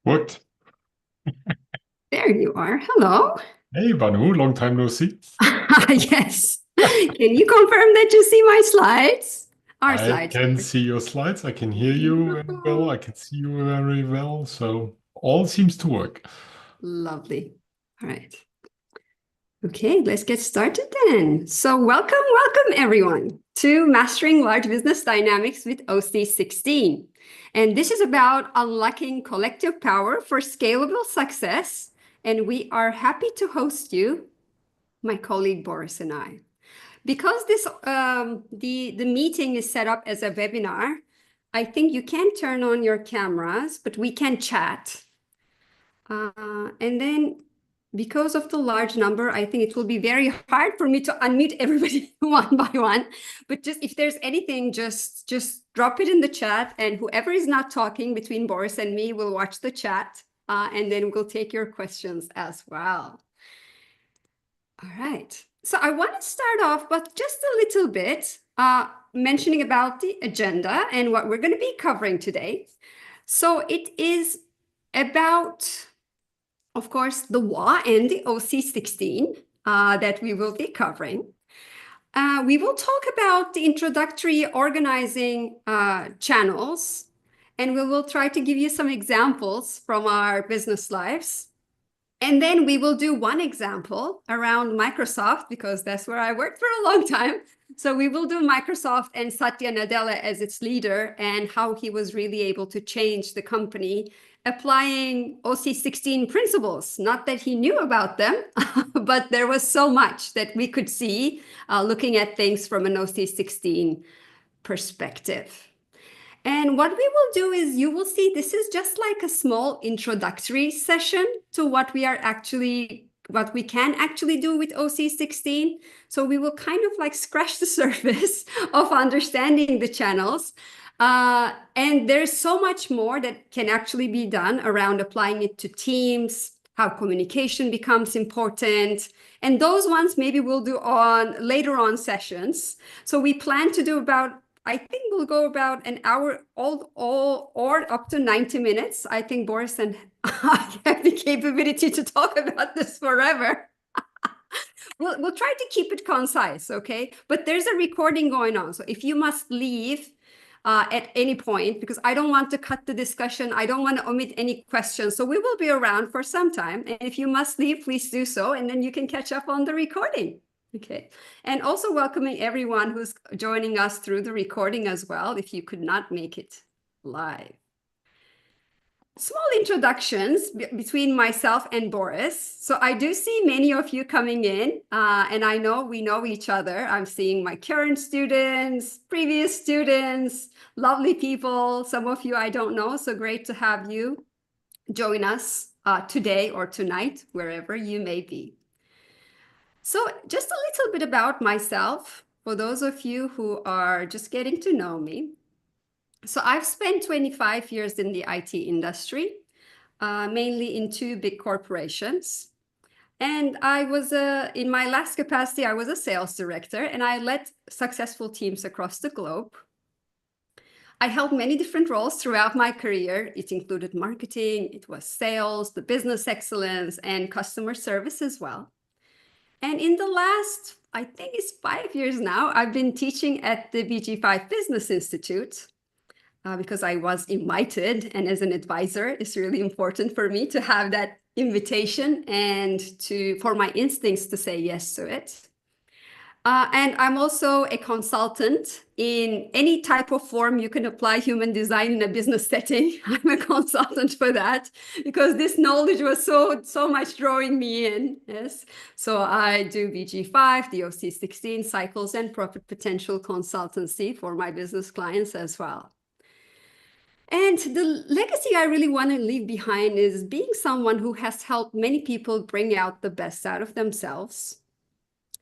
What? There you are. Hello. Hey, Banu, long time no see. Yes. Can you confirm that you see my slides? Our I slides. can see your slides. I can hear you very well. Beautiful. I can see you very well. So all seems to work. Lovely. All right. Okay, let's get started then. So welcome everyone to Mastering Large Business Dynamics with OC16. And this is about unlocking collective power for scalable success. And we are happy to host you, my colleague Boris and I. Because the meeting is set up as a webinar, I think you can turn on your cameras, but we can chat. And then because of the large number, I think it will be very hard for me to unmute everybody one by one. But just if there's anything, just drop it in the chat, and whoever is not talking between Boris and me will watch the chat, and then we'll take your questions as well. All right. So I want to start off, but just a little bit mentioning about the agenda and what we're going to be covering today. So it is about, of course, the WA and the OC16 that we will be covering. We will talk about the introductory organizing channels, and we will try to give you some examples from our business lives. And then we will do one example around Microsoft, because that's where I worked for a long time. So we will do Microsoft and Satya Nadella as its leader and how he was really able to change the company applying OC16 principles. Not that he knew about them, but there was so much that we could see looking at things from an OC16 perspective. And what we will do is you will see this is just like a small introductory session to what we can actually do with OC16. So we will kind of like scratch the surface of understanding the channels. And there's so much more that can actually be done around applying it to teams, how communication becomes important. And those ones maybe we'll do on later on sessions. So we plan to do about, I think we'll go about an hour all or up to 90 minutes. I think Boris and I have the capability to talk about this forever. We'll try to keep it concise, okay? But there's a recording going on. So if you must leave at any point, because I don't want to cut the discussion, I don't want to omit any questions. So we will be around for some time. And if you must leave, please do so. And then you can catch up on the recording. Okay. And also welcoming everyone who's joining us through the recording as well, if you could not make it live. Small introductions between myself and Boris. So I do see many of you coming in, and I know we know each other. I'm seeing my current students, previous students, lovely people. Some of you I don't know, so great to have you join us today or tonight, wherever you may be. So just a little bit about myself, for those of you who are just getting to know me. So I've spent 25 years in the IT industry, mainly in two big corporations. And I was, in my last capacity, I was a sales director, and I led successful teams across the globe. I held many different roles throughout my career. It included marketing, it was sales, the business excellence, and customer service as well. And in the last, I think it's 5 years now, I've been teaching at the BG5 Business Institute because I was invited. And as an advisor, it's really important for me to have that invitation and for my instincts to say yes to it. And I'm also a consultant in any type of form you can apply human design in a business setting. I'm a consultant for that because this knowledge was so much drawing me in. Yes. So I do BG5, the OC16 cycles and profit potential consultancy for my business clients as well. And the legacy I really want to leave behind is being someone who has helped many people bring out the best out of themselves.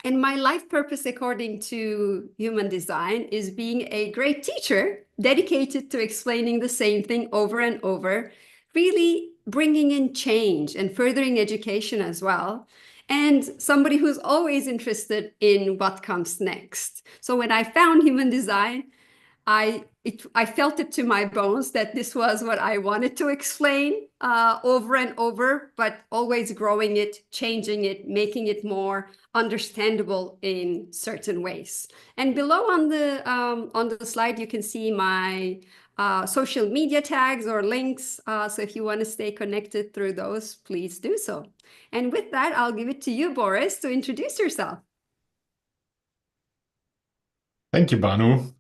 And my life purpose, according to human design, is being a great teacher, dedicated to explaining the same thing over and over, really bringing in change and furthering education as well. And somebody who's always interested in what comes next. So when I found human design, I felt it to my bones that this was what I wanted to explain over and over, but always growing it, changing it, making it more understandable in certain ways. And below on the slide, you can see my social media tags or links. So if you want to stay connected through those, please do so. And with that, I'll give it to you, Boris, to introduce yourself. Thank you, Banu.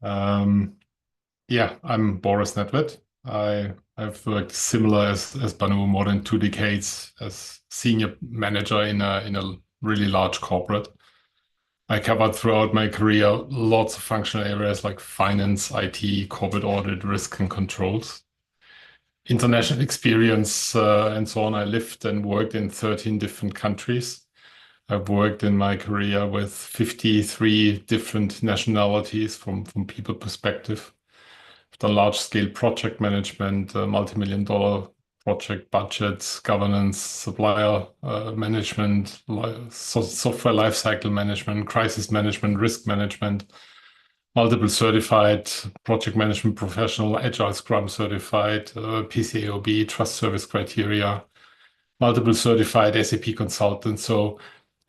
Yeah, I'm Boris Nedwed. I've worked similar as Banu more than 2 decades as senior manager in a really large corporate. I covered throughout my career lots of functional areas like finance, IT, corporate audit, risk and controls. International experience and so on. I lived and worked in 13 different countries. I've worked in my career with 53 different nationalities from people perspective. I've done large-scale project management, multi-million-dollar project budgets, governance, supplier management, software lifecycle management, crisis management, risk management, multiple certified project management professional, Agile Scrum certified, PCAOB, trust service criteria, multiple certified SAP consultants. So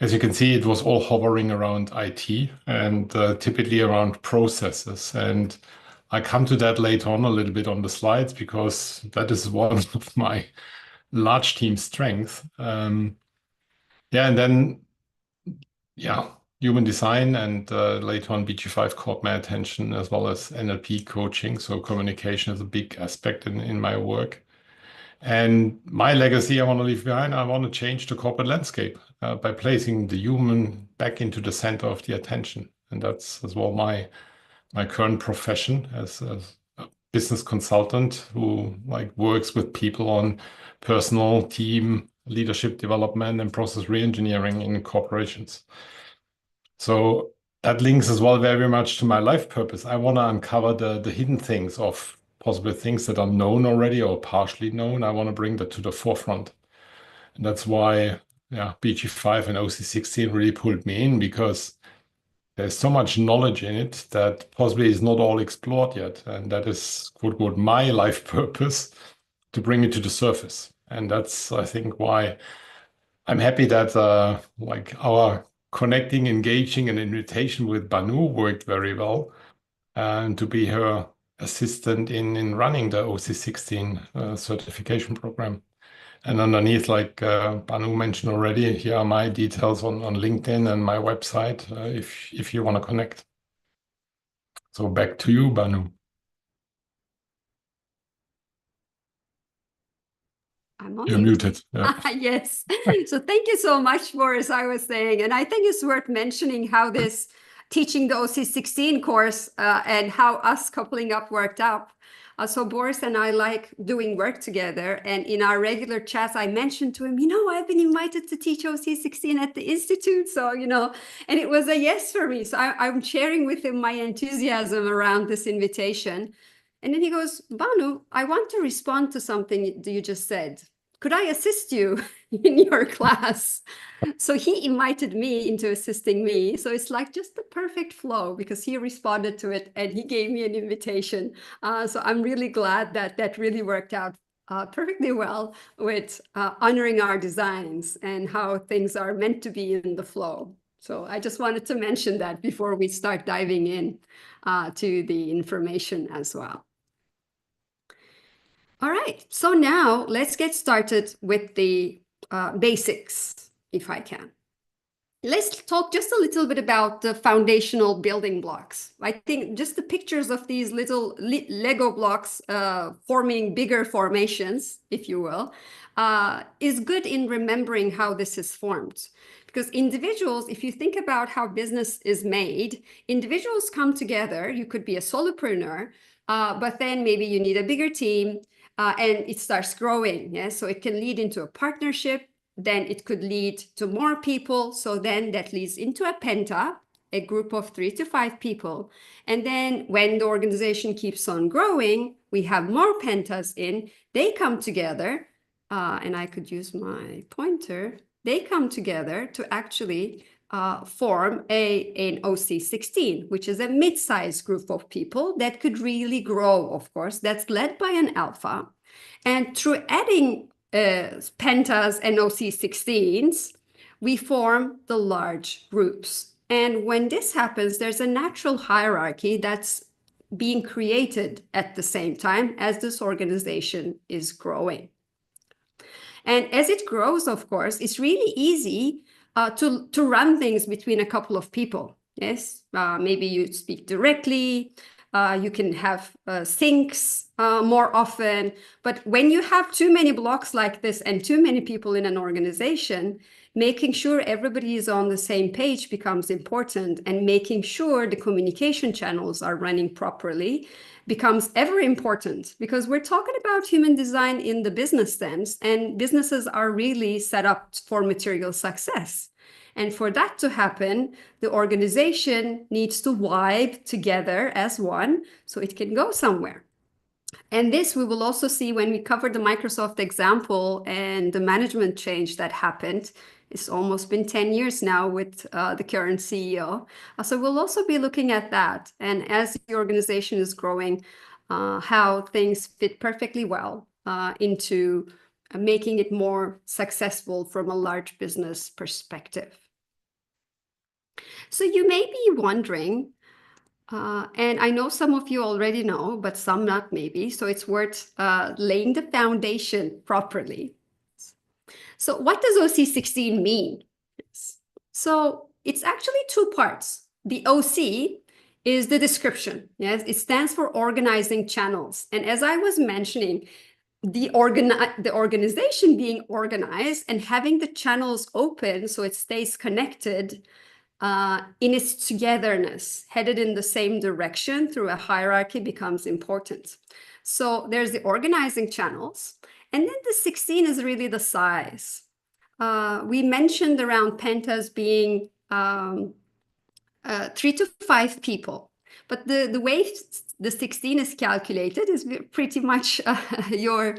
as you can see, it was all hovering around IT and typically around processes. And I come to that later on a little bit on the slides because that is one of my large team strengths. And then, human design and later on BG5 caught my attention as well as NLP coaching. So communication is a big aspect in my work. And my legacy I want to leave behind, I want to change the corporate landscape by placing the human back into the center of the attention. And that's as well my current profession as a business consultant who works with people on personal, team, leadership development and process reengineering in corporations. So that links as well very much to my life purpose. I want to uncover the hidden things of possible things that are known already or partially known. I want to bring that to the forefront. And that's why BG5 and OC16 really pulled me in, because there's so much knowledge in it that possibly is not all explored yet. And that is quote my life purpose, to bring it to the surface. And that's, I think, why I'm happy that our connecting, engaging, and invitation with Banu worked very well, and to be her assistant in running the OC16 certification program. And underneath, like Banu mentioned already, here are my details on LinkedIn and my website if you want to connect. So back to you, Banu. I'm on You're muted. Yeah. Yes. So thank you so much, Boris, I was saying. And I think it's worth mentioning how this teaching the OC16 course and how us coupling up worked out. So Boris and I like doing work together. And in our regular chats, I mentioned to him, I've been invited to teach OC16 at the Institute. So, and it was a yes for me. So I'm sharing with him my enthusiasm around this invitation. And then he goes, Banu, I want to respond to something you just said. Could I assist you in your class? So he invited me into assisting me. So it's like just the perfect flow, because he responded to it and he gave me an invitation. So I'm really glad that that really worked out perfectly well with honoring our designs and how things are meant to be in the flow. So I just wanted to mention that before we start diving in to the information as well. All right, so now let's get started with the basics, if I can. Let's talk just a little bit about the foundational building blocks. I think just the pictures of these little Lego blocks forming bigger formations, if you will, is good in remembering how this is formed. Because individuals, if you think about how business is made, individuals come together. You could be a solopreneur, but then maybe you need a bigger team. And it starts growing. Yeah? So it can lead into a partnership. Then it could lead to more people. So then that leads into a penta, a group of 3 to 5 people. And then when the organization keeps on growing, we have more pentas in. They come together. And I could use my pointer. They come together to actually form an OC16, which is a mid-sized group of people that could really grow, of course, that's led by an alpha. And through adding pentas and OC16s, we form the large groups. And when this happens, there's a natural hierarchy that's being created at the same time as this organization is growing. And as it grows, of course, it's really easy to run things between a couple of people. Yes, maybe you speak directly. You can have syncs more often. But when you have too many blocks like this and too many people in an organization, making sure everybody is on the same page becomes important, and making sure the communication channels are running properly becomes ever important, because we're talking about human design in the business sense, and businesses are really set up for material success. And for that to happen, the organization needs to vibe together as one so it can go somewhere. And this we will also see when we cover the Microsoft example and the management change that happened. It's almost been 10 years now with the current CEO. So we'll also be looking at that. And as the organization is growing, how things fit perfectly well into making it more successful from a large business perspective. So you may be wondering, and I know some of you already know, but some not maybe, so it's worth laying the foundation properly. So what does OC16 mean? So it's actually two parts. The OC is the description. Yes, it stands for organizing channels. And as I was mentioning, the organization being organized and having the channels open so it stays connected in its togetherness, headed in the same direction through a hierarchy becomes important. So there's the organizing channels, and then the 16 is really the size. We mentioned around pentas being 3 to 5 people, but the way the 16 is calculated is pretty much your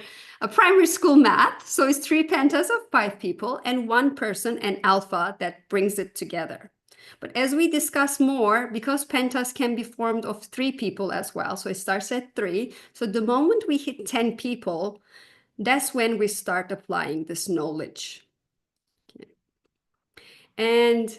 primary school math. So it's 3 pentas of 5 people and 1 person, an alpha, that brings it together. But as we discuss more, because pentas can be formed of 3 people as well, so it starts at 3. So the moment we hit 10 people, that's when we start applying this knowledge. Okay. And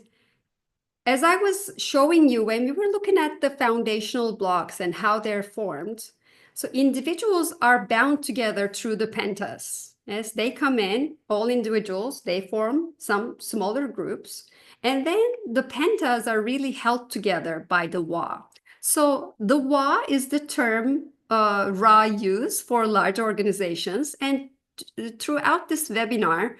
as I was showing you, when we were looking at the foundational blocks and how they're formed, so individuals are bound together through the pentas. As they come in, all individuals, they form some smaller groups. And then the pentas are really held together by the WA. So the WA is the term Ra use for large organizations. And throughout this webinar,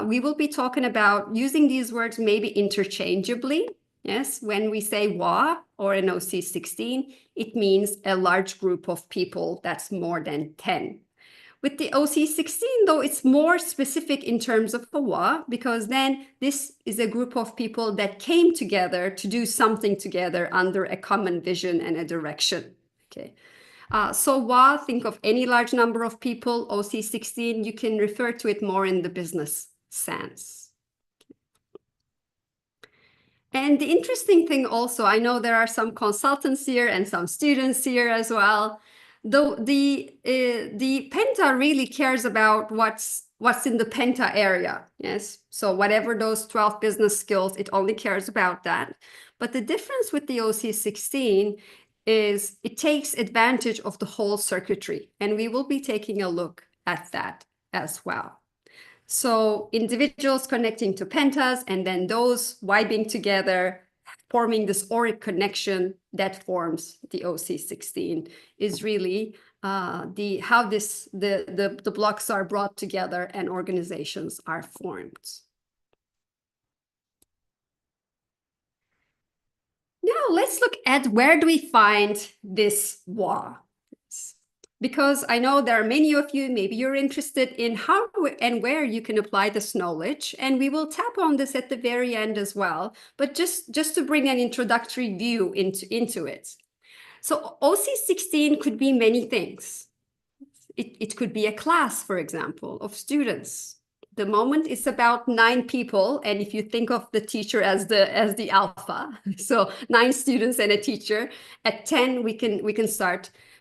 we will be talking about using these words maybe interchangeably. Yes, when we say WA or an OC16, it means a large group of people that's more than 10. With the OC16, though, it's more specific in terms of a WA, because then this is a group of people that came together to do something together under a common vision and a direction. Okay. So WA, think of any large number of people. OC16, you can refer to it more in the business sense. And the interesting thing also, I know there are some consultants here and some students here as well. Though the penta really cares about what's in the penta area. Yes, so whatever those 12 business skills, it only cares about that. But the difference with the OC16 is it takes advantage of the whole circuitry, and we will be taking a look at that as well. So individuals connecting to pentas, and then those vibing together, forming this auric connection that forms the OC16 is really how the blocks are brought together and organizations are formed. Now let's look at where do we find this WA. Because I know there are many of you, maybe you're interested in how and where you can apply this knowledge. And we will tap on this at the very end as well, but just to bring an introductory view into it. So OC16 could be many things. It could be a class, for example, of students the moment it's about 9 people, and if you think of the teacher as the alpha, so 9 students and a teacher, at 10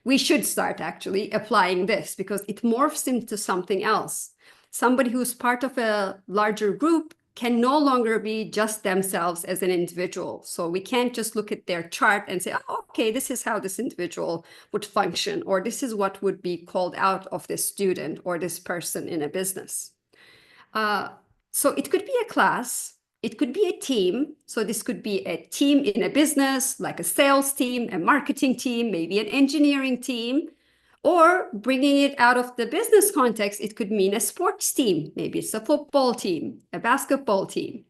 we should start actually applying this, because it morphs into something else. Somebody who's part of a larger group can no longer be just themselves as an individual. So we can't just look at their chart and say, oh, okay, this is how this individual would function, or this is what would be called out of this student or this person in a business. So it could be a class, it could be a team. So this could be a team in a business, like a sales team, a marketing team, maybe an engineering team. Or bringing it out of the business context, it could mean a sports team. Maybe it's a football team, a basketball team.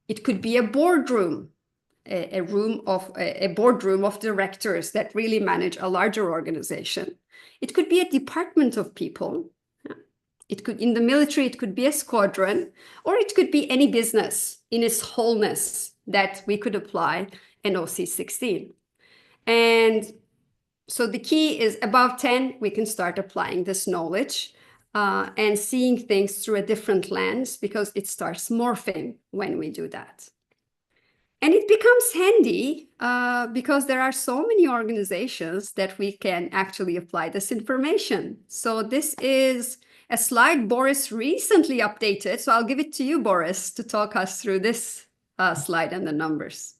It could be a boardroom, a boardroom of directors that really manage a larger organization. It could be a department of people. It could, in the military, it could be a squadron, or it could be any business in its wholeness that we could apply an OC16. And so the key is above 10, we can start applying this knowledge and seeing things through a different lens, because it starts morphing when we do that. And it becomes handy because there are so many organizations that we can actually apply this information. So this is a slide Boris recently updated. So I'll give it to you, Boris, to talk us through this slide and the numbers.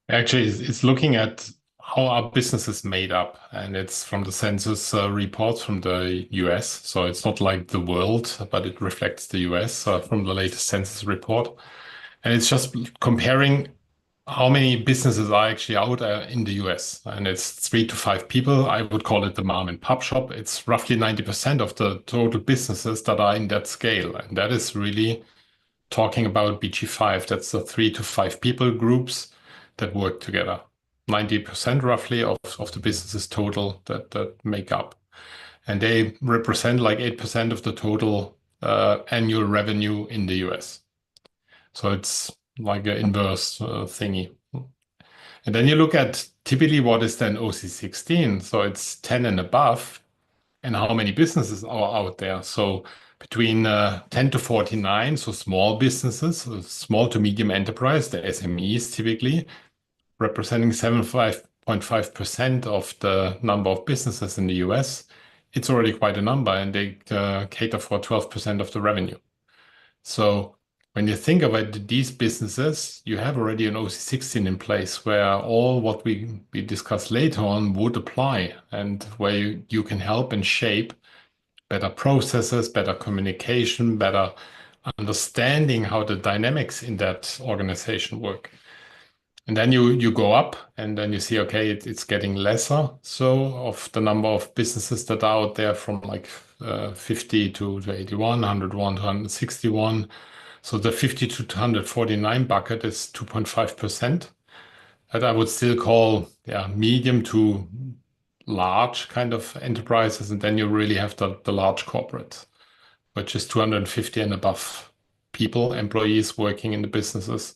Actually, it's looking at how our business is made up, and it's from the census reports from the US. So it's not like the world, but it reflects the US from the latest census report. And it's just comparing how many businesses are actually out in the US. And it's 3 to 5 people. I would call it the mom and pop shop. It's roughly 90% of the total businesses that are in that scale. And that is really talking about BG5. That's the 3 to 5 people groups that work together. 90% roughly of the businesses total that make up. And they represent like 8% of the total annual revenue in the US. So it's like an inverse thingy. And then you look at typically what is then OC16. So it's 10 and above, and how many businesses are out there. So between 10 to 49, so small businesses, small to medium enterprise, the SMEs typically, representing 75.5% of the number of businesses in the US, it's already quite a number, and they cater for 12% of the revenue. So when you think about these businesses, you have already an OC16 in place where all what we discuss later on would apply, and where you can help and shape better processes, better communication, better understanding how the dynamics in that organization work. And then you go up, and then you see, okay, it's getting lesser. So of the number of businesses that are out there, from like 50 to 81, 101 to 161. So the 50 to 249 bucket is 2.5%. That I would still call medium to large kind of enterprises. And then you really have the large corporates, which is 250 and above people, employees working in the businesses.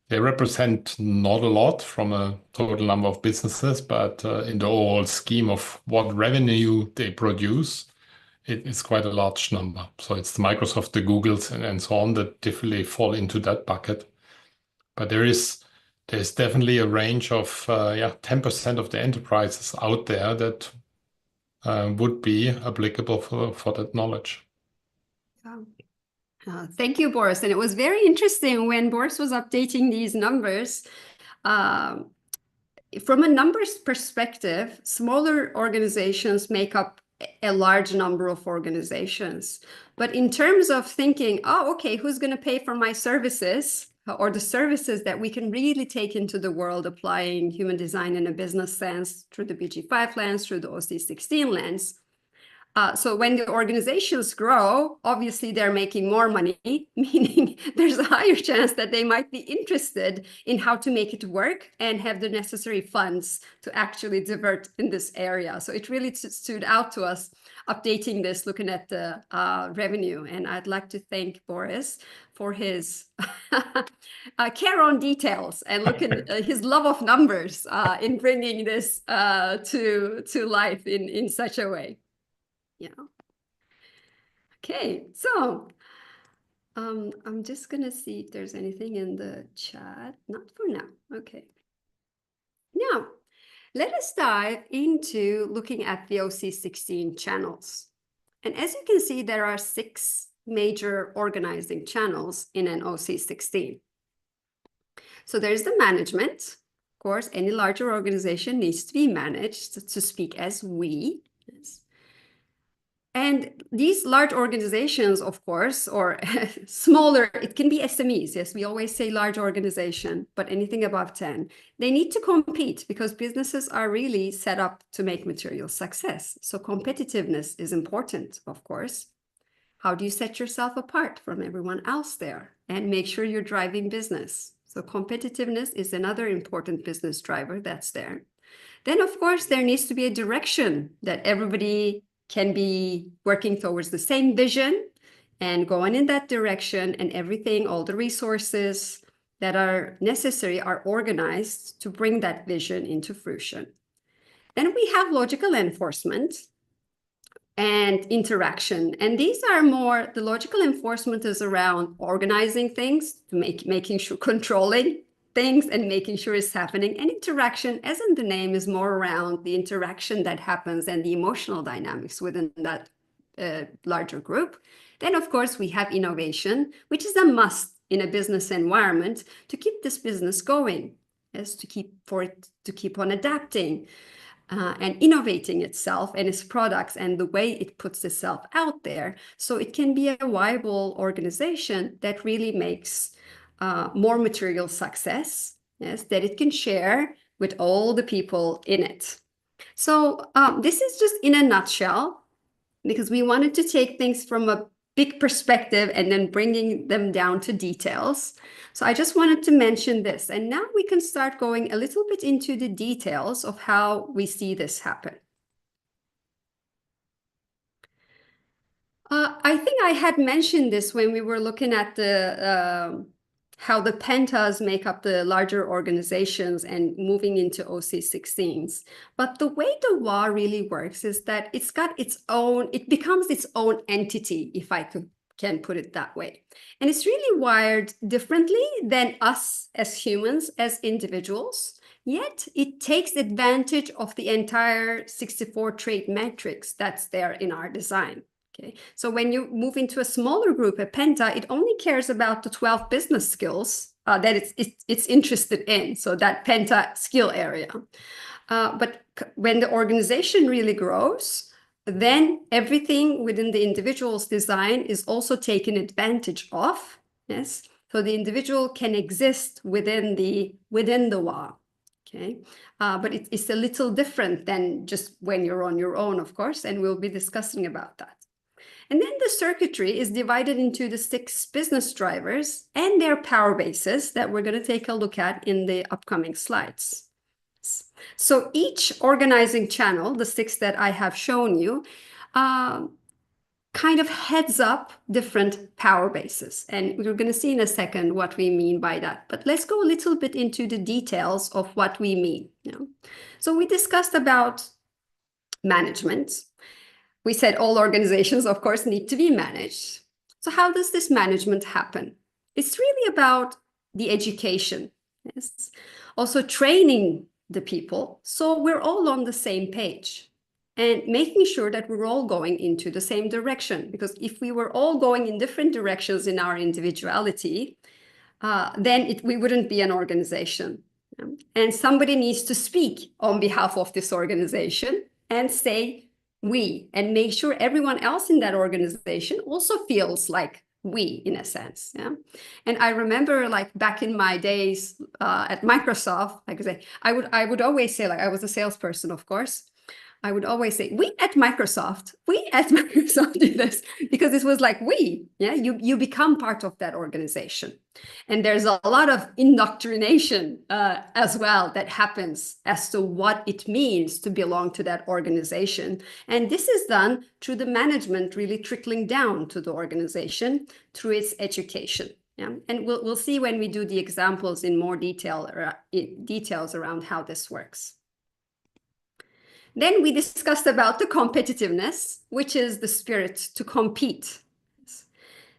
They represent not a lot from a total number of businesses, but in the overall scheme of what revenue they produce, it's quite a large number. So it's the Microsoft, the Googles, and so on that definitely fall into that bucket. But there's definitely a range of 10% of the enterprises out there that would be applicable for that knowledge. Thank you, Boris. And it was very interesting when Boris was updating these numbers. From a numbers perspective, smaller organizations make up a large number of organizations. But in terms of thinking, oh, okay, who's going to pay for my services, or the services that we can really take into the world, applying human design in a business sense through the BG5 lens, through the OC16 lens. So when the organizations grow, obviously they're making more money, meaning there's a higher chance that they might be interested in how to make it work and have the necessary funds to actually divert in this area. So it really stood out to us updating this, looking at the revenue. And I'd like to thank Boris for his care on details and looking at his love of numbers in bringing this to life in such a way. Yeah. Okay, so I'm just gonna see if there's anything in the chat. Not for now. Okay. Now, let us dive into looking at the OC16 channels. And as you can see, there are 6 major organizing channels in an OC16. So there's the management. Of course, any larger organization needs to be managed, to speak as we. Yes. And these large organizations, of course, or smaller, it can be SMEs. Yes, we always say large organization, but anything above 10, they need to compete because businesses are really set up to make material success. So competitiveness is important, of course. How do you set yourself apart from everyone else there and make sure you're driving business? So competitiveness is another important business driver that's there. Then, of course, there needs to be a direction that everybody can be working towards the same vision and going in that direction, and everything, all the resources that are necessary are organized to bring that vision into fruition. Then we have logical enforcement and interaction. And these are more, the logical enforcement is around organizing things, to making sure, controlling things and making sure it's happening. And interaction, as in the name, is more around the interaction that happens and the emotional dynamics within that larger group. Then, of course, we have innovation, which is a must in a business environment to keep this business going, yes, to keep on adapting and innovating itself and its products and the way it puts itself out there, so it can be a viable organization that really makes more material success, yes, that it can share with all the people in it. So this is just in a nutshell, because we wanted to take things from a big perspective and then bringing them down to details. So I just wanted to mention this. And now we can start going a little bit into the details of how we see this happen. I think I had mentioned this when we were looking at the how the pentas make up the larger organizations and moving into OC16s. But the way the WA really works is that it's got its own, it becomes its own entity, if I can put it that way. And it's really wired differently than us as humans, as individuals. Yet it takes advantage of the entire 64 trait matrix that's there in our design. Okay, so when you move into a smaller group, a penta, it only cares about the 12 business skills that it's interested in, so that penta skill area. But when the organization really grows, then everything within the individual's design is also taken advantage of. Yes, so the individual can exist within the WA. Okay, but it's a little different than just when you're on your own, of course, and we'll be discussing about that. And then the circuitry is divided into the 6 business drivers and their power bases that we're going to take a look at in the upcoming slides. So each organizing channel, the 6 that I have shown you, kind of heads up different power bases. And we're going to see in a second what we mean by that. But let's go a little bit into the details of what we mean. So we discussed about management. We said all organizations, of course, need to be managed. So how does this management happen? It's really about the education, yes? Also training the people so we're all on the same page and making sure that we're all going into the same direction. Because if we were all going in different directions in our individuality, then we wouldn't be an organization. And somebody needs to speak on behalf of this organization and say, we, and make sure everyone else in that organization also feels like we, in a sense. Yeah. And I remember, like, back in my days at Microsoft, like I say, I would always say, like, I was a salesperson, of course. I would always say, we at Microsoft do this, because it was like you become part of that organization. And there's a lot of indoctrination as well that happens as to what it means to belong to that organization. And this is done through the management really trickling down to the organization through its education. Yeah? And we'll see when we do the examples in more details around how this works. Then we discussed about the competitiveness, which is the spirit to compete.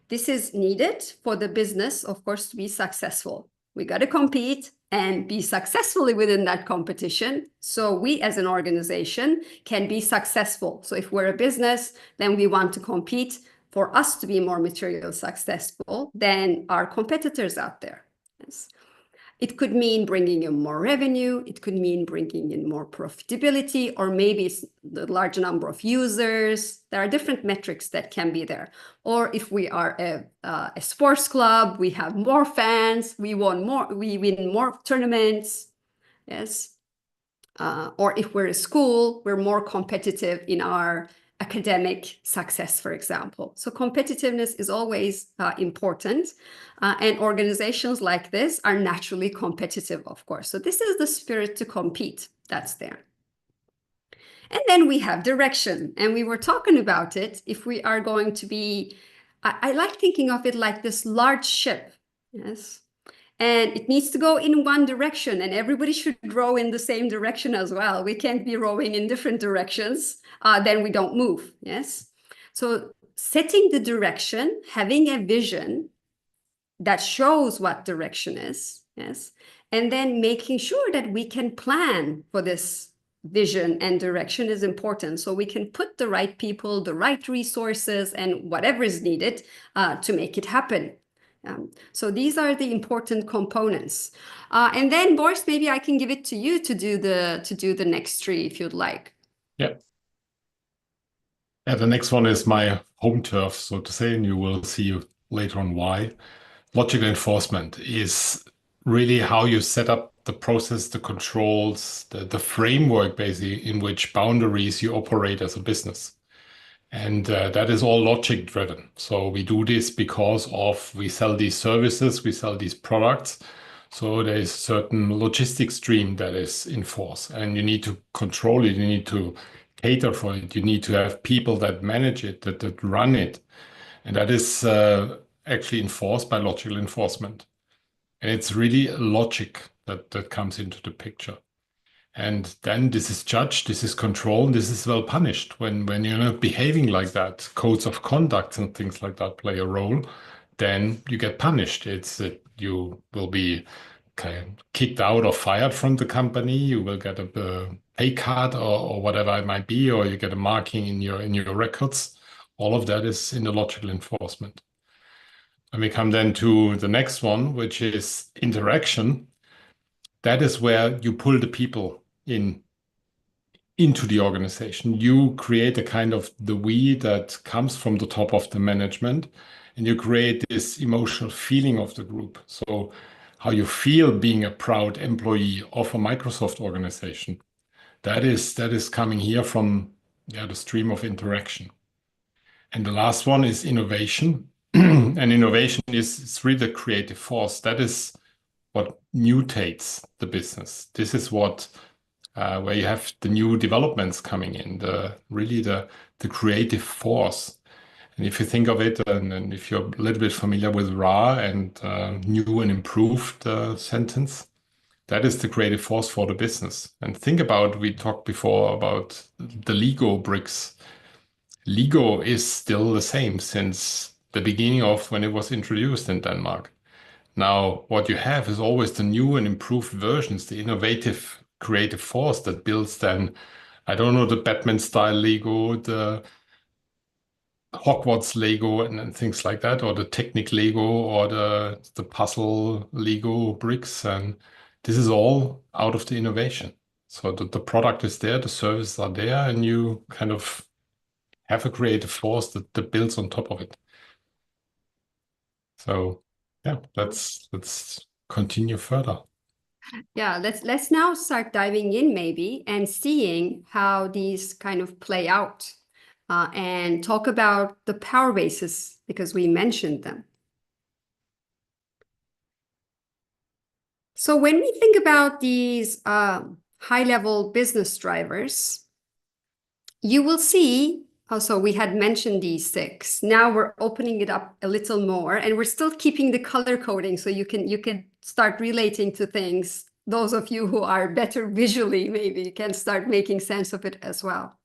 this is needed for the business, of course, to be successful. We got to compete and be successfully within that competition. So we as an organization can be successful. So if we're a business, then we want to compete for us to be more materially successful than our competitors out there. Yes. It could mean bringing in more revenue. It could mean bringing in more profitability, or maybe it's the large number of users. There are different metrics that can be there. Or if we are a sports club, we have more fans, we win more tournaments. Yes. Or if we're a school, we're more competitive in our academic success, for example. So competitiveness is always important. And organizations like this are naturally competitive, of course. So this is the spirit to compete that's there. And then we have direction. And we were talking about it. If we are going to be, I like thinking of it like this large ship. Yes. And it needs to go in one direction, and everybody should row in the same direction as well. We can't be rowing in different directions, then we don't move, yes? So setting the direction, having a vision that shows what direction is, yes? And then making sure that we can plan for this vision and direction is important. So we can put the right people, the right resources, and whatever is needed to make it happen. So these are the important components. And then, Boris, maybe I can give it to you to do the next three if you'd like. Yeah. Yeah, the next one is my home turf, so to say, and you will see later on why. Logical enforcement is really how you set up the process, the controls, the framework, basically, in which boundaries you operate as a business. And that is all logic driven. So we do this because we sell these services, we sell these products. So there is a certain logistics stream that is in force, and you need to control it. You need to cater for it. You need to have people that manage it, that run it. And that is actually enforced by logical enforcement. And it's really logic that comes into the picture. And then this is judged, this is controlled, this is well punished. When you're not behaving like that, codes of conduct and things like that play a role, then you get punished. You will be kind of kicked out or fired from the company. You will get a pay cut or whatever it might be, or you get a marking in your records. All of that is in the logical enforcement. And we come then to the next one, which is interaction. That is where you pull the people into the organization. You create a kind of the we that comes from the top of the management, and you create this emotional feeling of the group. So how you feel being a proud employee of a Microsoft organization, that is coming here from the stream of interaction. And the last one is innovation. And innovation is really the creative force. That is what mutates the business. This is what where you have the new developments coming in, the creative force. And if you think of it, and if you're a little bit familiar with RA and new and improved sentence, that is the creative force for the business. And think about, we talked before about the Lego bricks. Lego is still the same since the beginning of when it was introduced in Denmark. Now, what you have is always the new and improved versions, the innovative creative force that builds then, I don't know, the Batman style Lego, the Hogwarts Lego and things like that, or the Technic Lego or the puzzle Lego bricks. And this is all out of the innovation. So the product is there, the services are there, and you kind of have a creative force that builds on top of it. So yeah, let's continue further. Yeah, let's now start diving in maybe and seeing how these kind of play out and talk about the power bases because we mentioned them. So when we think about these high-level business drivers, you will see also we had mentioned these 6. Now we're opening it up a little more, and we're still keeping the color coding so you can start relating to things. Those of you who are better visually maybe can start making sense of it as well.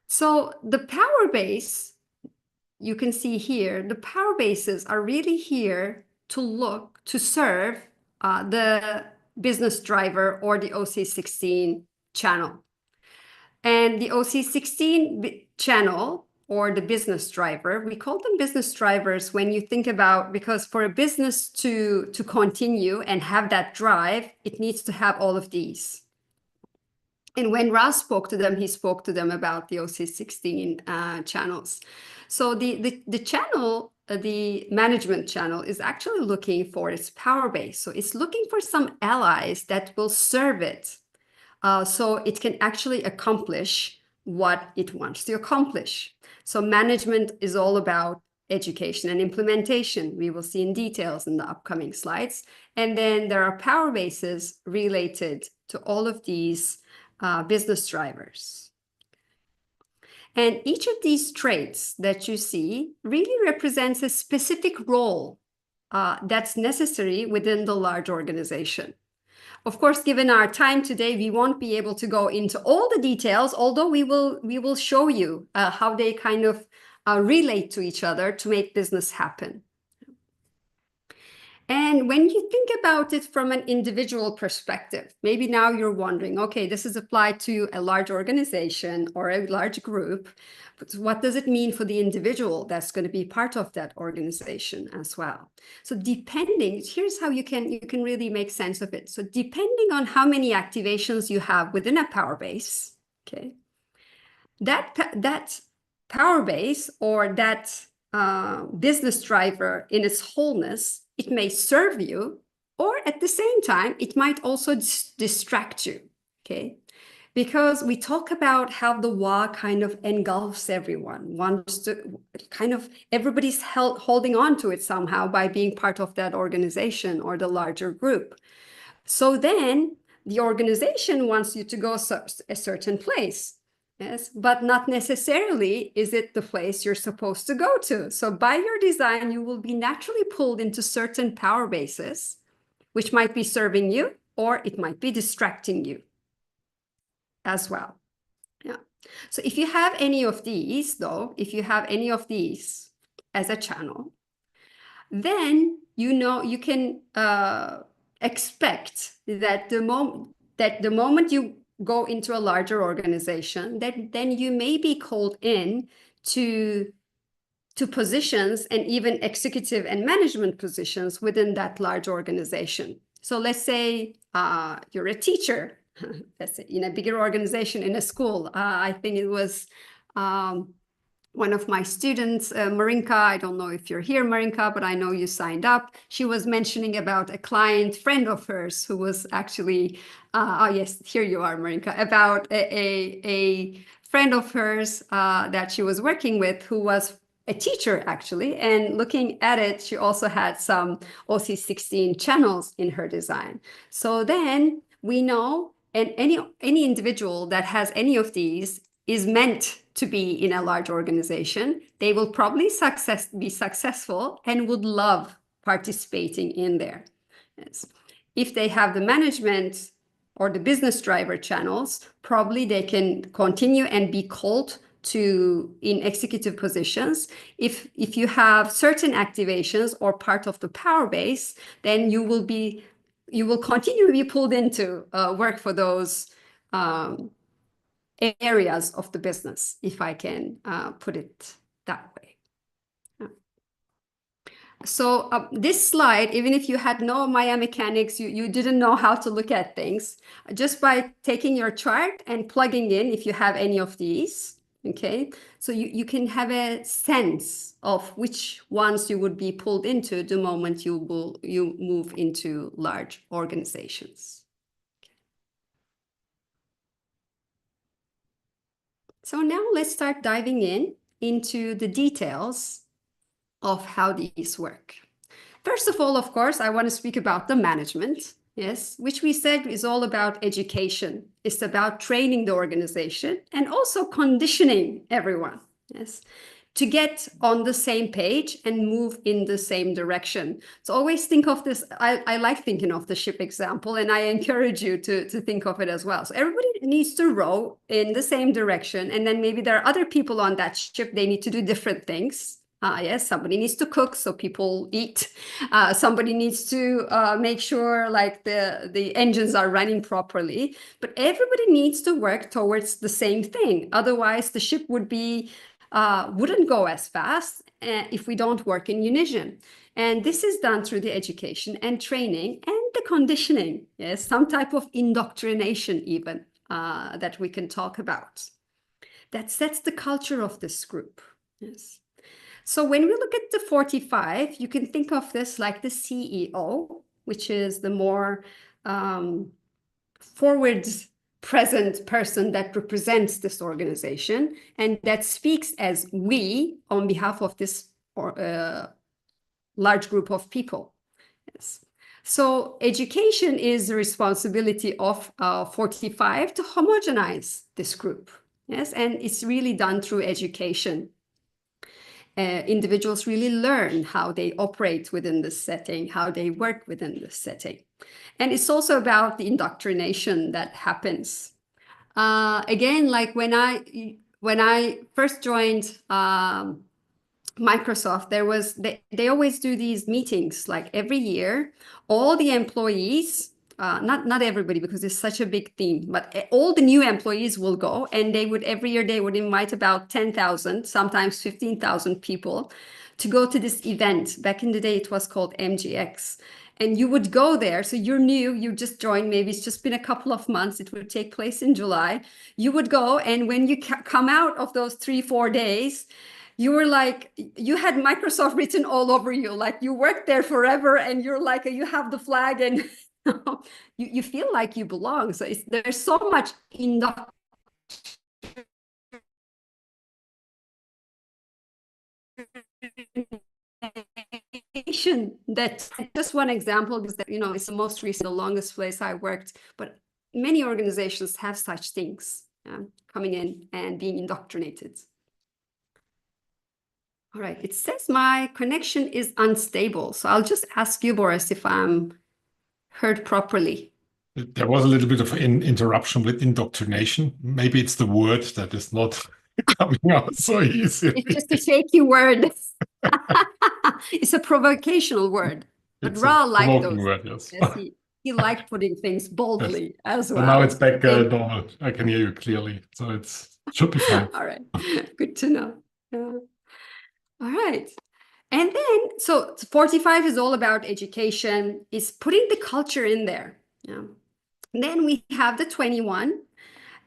So the power base you can see here, the power bases are really here to serve the business driver or the OC16 channel. And the OC16 channel or the business driver, we call them business drivers when you think about, because for a business to continue and have that drive, it needs to have all of these. And when Ras spoke to them, he spoke to them about the OC16 channels. So the channel, the management channel, is actually looking for its power base. So it's looking for some allies that will serve it, so it can actually accomplish what it wants to accomplish. So management is all about education and implementation. We will see in details in the upcoming slides. And then there are power bases related to all of these business drivers. And each of these traits that you see really represents a specific role that's necessary within the large organization. Of course, given our time today, we won't be able to go into all the details, although we will show you how they kind of relate to each other to make business happen. And when you think about it from an individual perspective, maybe now you're wondering, okay, this is applied to a large organization or a large group, but what does it mean for the individual that's going to be part of that organization as well? So depending, here's how you can really make sense of it. So depending on how many activations you have within a power base, okay, that power base or that business driver in its wholeness, it may serve you, or at the same time, it might also distract you, okay? Because we talk about how the WA kind of engulfs everyone, wants to kind of, everybody's holding on to it somehow by being part of that organization or the larger group. So then the organization wants you to go a certain place. Yes, but not necessarily is it the place you're supposed to go to. So by your design, you will be naturally pulled into certain power bases, which might be serving you, or it might be distracting you as well. Yeah. So if you have any of these, though, if you have any of these as a channel, then you can expect that the moment you go into a larger organization, then you may be called in to positions and even executive and management positions within that large organization. So let's say you're a teacher, let's say in a bigger organization, in a school. I think it was one of my students, Marinka, I don't know if you're here, Marinka, but I know you signed up. She was mentioning about a client friend of hers who was actually, oh yes, here you are, Marinka, about a friend of hers that she was working with who was a teacher actually. And looking at it, she also had some OC16 channels in her design. So then we know, and any individual that has any of these is meant to be in a large organization. They will probably be successful and would love participating in there. Yes. If they have the management or the business driver channels, probably they can continue and be called to in executive positions. If you have certain activations or part of the power base, then you will continue to be pulled into work for those areas of the business, if I can put it that way. So this slide, even if you had no Maya mechanics, you didn't know how to look at things, just by taking your chart and plugging in, if you have any of these, okay? So you can have a sense of which ones you would be pulled into the moment you move into large organizations. So now let's start diving into the details of how these work. First of all, of course, I want to speak about the management, yes, which we said is all about education. It's about training the organization and also conditioning everyone, yes, to get on the same page and move in the same direction. So always think of this, I like thinking of the ship example, and I encourage you to think of it as well. So everybody needs to row in the same direction, and then maybe there are other people on that ship, they need to do different things. Yes, somebody needs to cook so people eat. Somebody needs to make sure like the engines are running properly. But everybody needs to work towards the same thing. Otherwise, the ship wouldn't go as fast if we don't work in unison. And this is done through the education and training and the conditioning. Yes, some type of indoctrination even that we can talk about. That sets the culture of this group. Yes. So when we look at the 45, you can think of this like the CEO, which is the more forward present person that represents this organization and that speaks as we on behalf of this large group of people. Yes. So education is the responsibility of 45 to homogenize this group. Yes, and it's really done through education. Individuals really learn how they operate within this setting, how they work within this setting. And it's also about the indoctrination that happens. Again, like when I first joined Microsoft, they always do these meetings like every year. All the employees, not everybody because it's such a big theme, but all the new employees will go, and every year they would invite about 10,000, sometimes 15,000 people to go to this event. Back in the day, it was called MGX. And you would go there. So you're new, you just joined, maybe it's just been a couple of months. It would take place in July. You would go, and when you come out of those 3-4 days, you were like, you had Microsoft written all over you, like you worked there forever, and you're like, you have the flag, and you feel like you belong. So there's so much that just one example is that, it's the most recent, the longest place I worked, but many organizations have such things coming in and being indoctrinated. All right, it says my connection is unstable. So I'll just ask you, Boris, if I'm heard properly. There was a little bit of an interruption with indoctrination. Maybe it's the word that is not coming out so easily. It's just a shaky word. It's a provocational word. But It's Ra a liked provoking those. word, yes. Yes, he liked putting things boldly as well. So now it's back normal. I can hear you clearly. So it should be fine. All right, good to know. All right. And then, so 45 is all about education, is putting the culture in there. Yeah. And then we have the 21,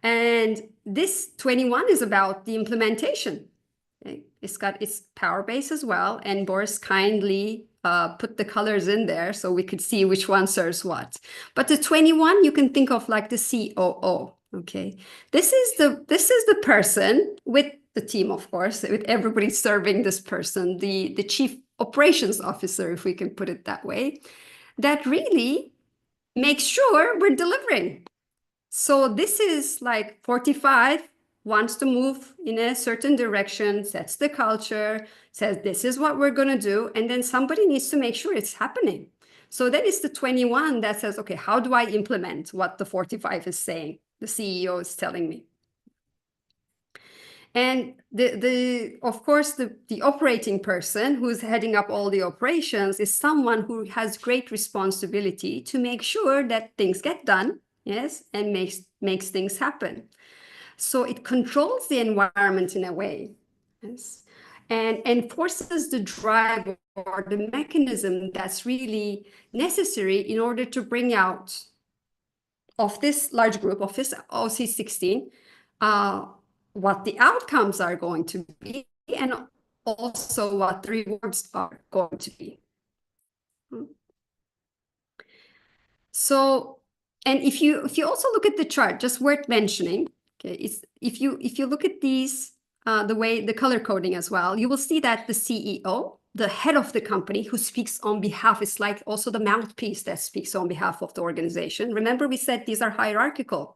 and this 21 is about the implementation. Okay. It's got its power base as well, and Boris kindly put the colors in there so we could see which one serves what. But the 21, you can think of like the COO. Okay, this is the person with the team, of course, with everybody serving this person, the chief operations officer, if we can put it that way, that really makes sure we're delivering. So this is like 45 wants to move in a certain direction, sets the culture, says this is what we're going to do, and then somebody needs to make sure it's happening. So then it's the 21 that says, okay, how do I implement what the 45 is saying? The CEO is telling me. And of course, the operating person who's heading up all the operations is someone who has great responsibility to make sure that things get done, yes, and makes things happen. So it controls the environment in a way, yes, and enforces the drive or the mechanism that's really necessary in order to bring out of this large group, of this OC16, what the outcomes are going to be, and also what the rewards are going to be. So, and if you also look at the chart, just worth mentioning, okay, if you look at these, the color coding as well, you will see that the CEO, the head of the company who speaks on behalf, is like also the mouthpiece that speaks on behalf of the organization. Remember, we said these are hierarchical.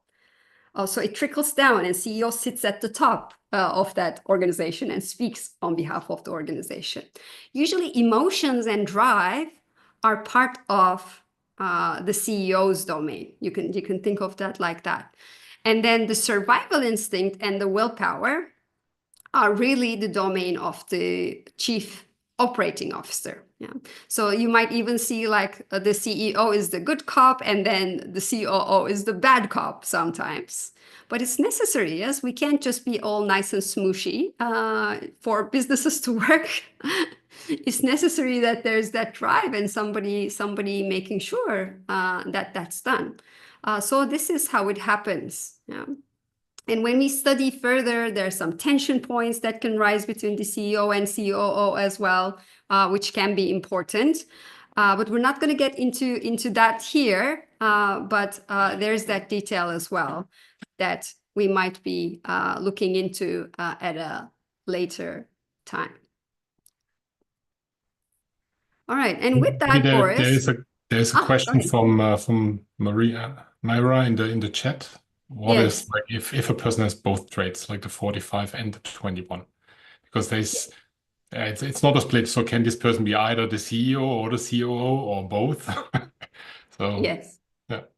So it trickles down, and CEO sits at the top of that organization and speaks on behalf of the organization. Usually emotions and drive are part of the CEO's domain. You can think of that like that. And then the survival instinct and the willpower are really the domain of the chief operating officer. Yeah. So you might even see like the CEO is the good cop and then the COO is the bad cop sometimes. But it's necessary, yes? We can't just be all nice and smooshy for businesses to work. It's necessary that there's that drive and somebody making sure that that's done. So this is how it happens. Yeah. And when we study further, there are some tension points that can rise between the CEO and COO as well, which can be important. But we're not going to get into that here. But there's that detail as well that we might be looking into at a later time. All right. And with that, Boris. There's a question from Myra in the chat. What is like if a person has both traits, like the 45 and the 21? Because it's not a split. So can this person be either the CEO or the COO or both? So yes.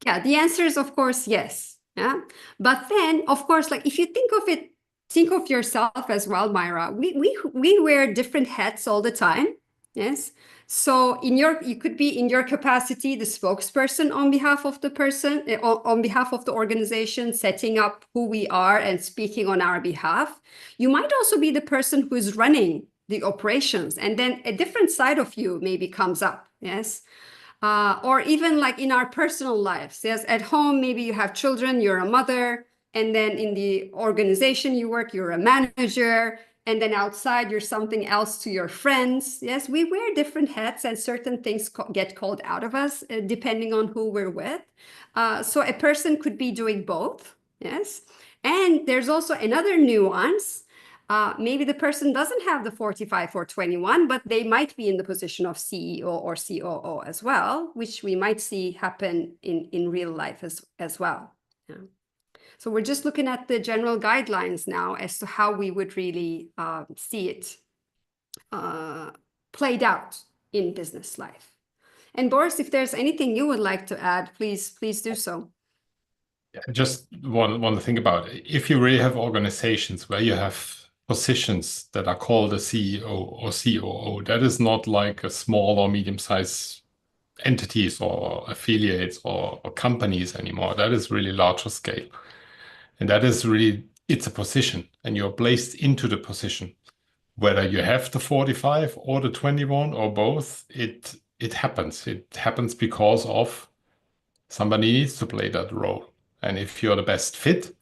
Yeah, the answer is of course yes. Yeah. But then of course, like if you think of yourself as well, Myra, we wear different hats all the time. Yes. So you could be in your capacity, the spokesperson on behalf of the person, on behalf of the organization, setting up who we are and speaking on our behalf. You might also be the person who's running the operations, and then a different side of you maybe comes up. Yes. Or even like in our personal lives. Yes. At home, maybe you have children, you're a mother, and then in the organization you work, you're a manager. And then outside, you're something else to your friends. Yes, we wear different hats and certain things get called out of us depending on who we're with. So a person could be doing both. Yes. And there's also another nuance. Maybe the person doesn't have the 45 or 21, but they might be in the position of CEO or COO as well, which we might see happen in real life as well. Yeah. So we're just looking at the general guidelines now as to how we would really see it played out in business life. And Boris, if there's anything you would like to add, please do so. I just want to think about it. If you really have organizations where you have positions that are called a CEO or COO, that is not like a small or medium-sized entities or affiliates or companies anymore. That is really larger scale. And that is really, it's a position and you're placed into the position. Whether you have the 45 or the 21 or both, it happens. It happens because of somebody needs to play that role. And if you're the best fit,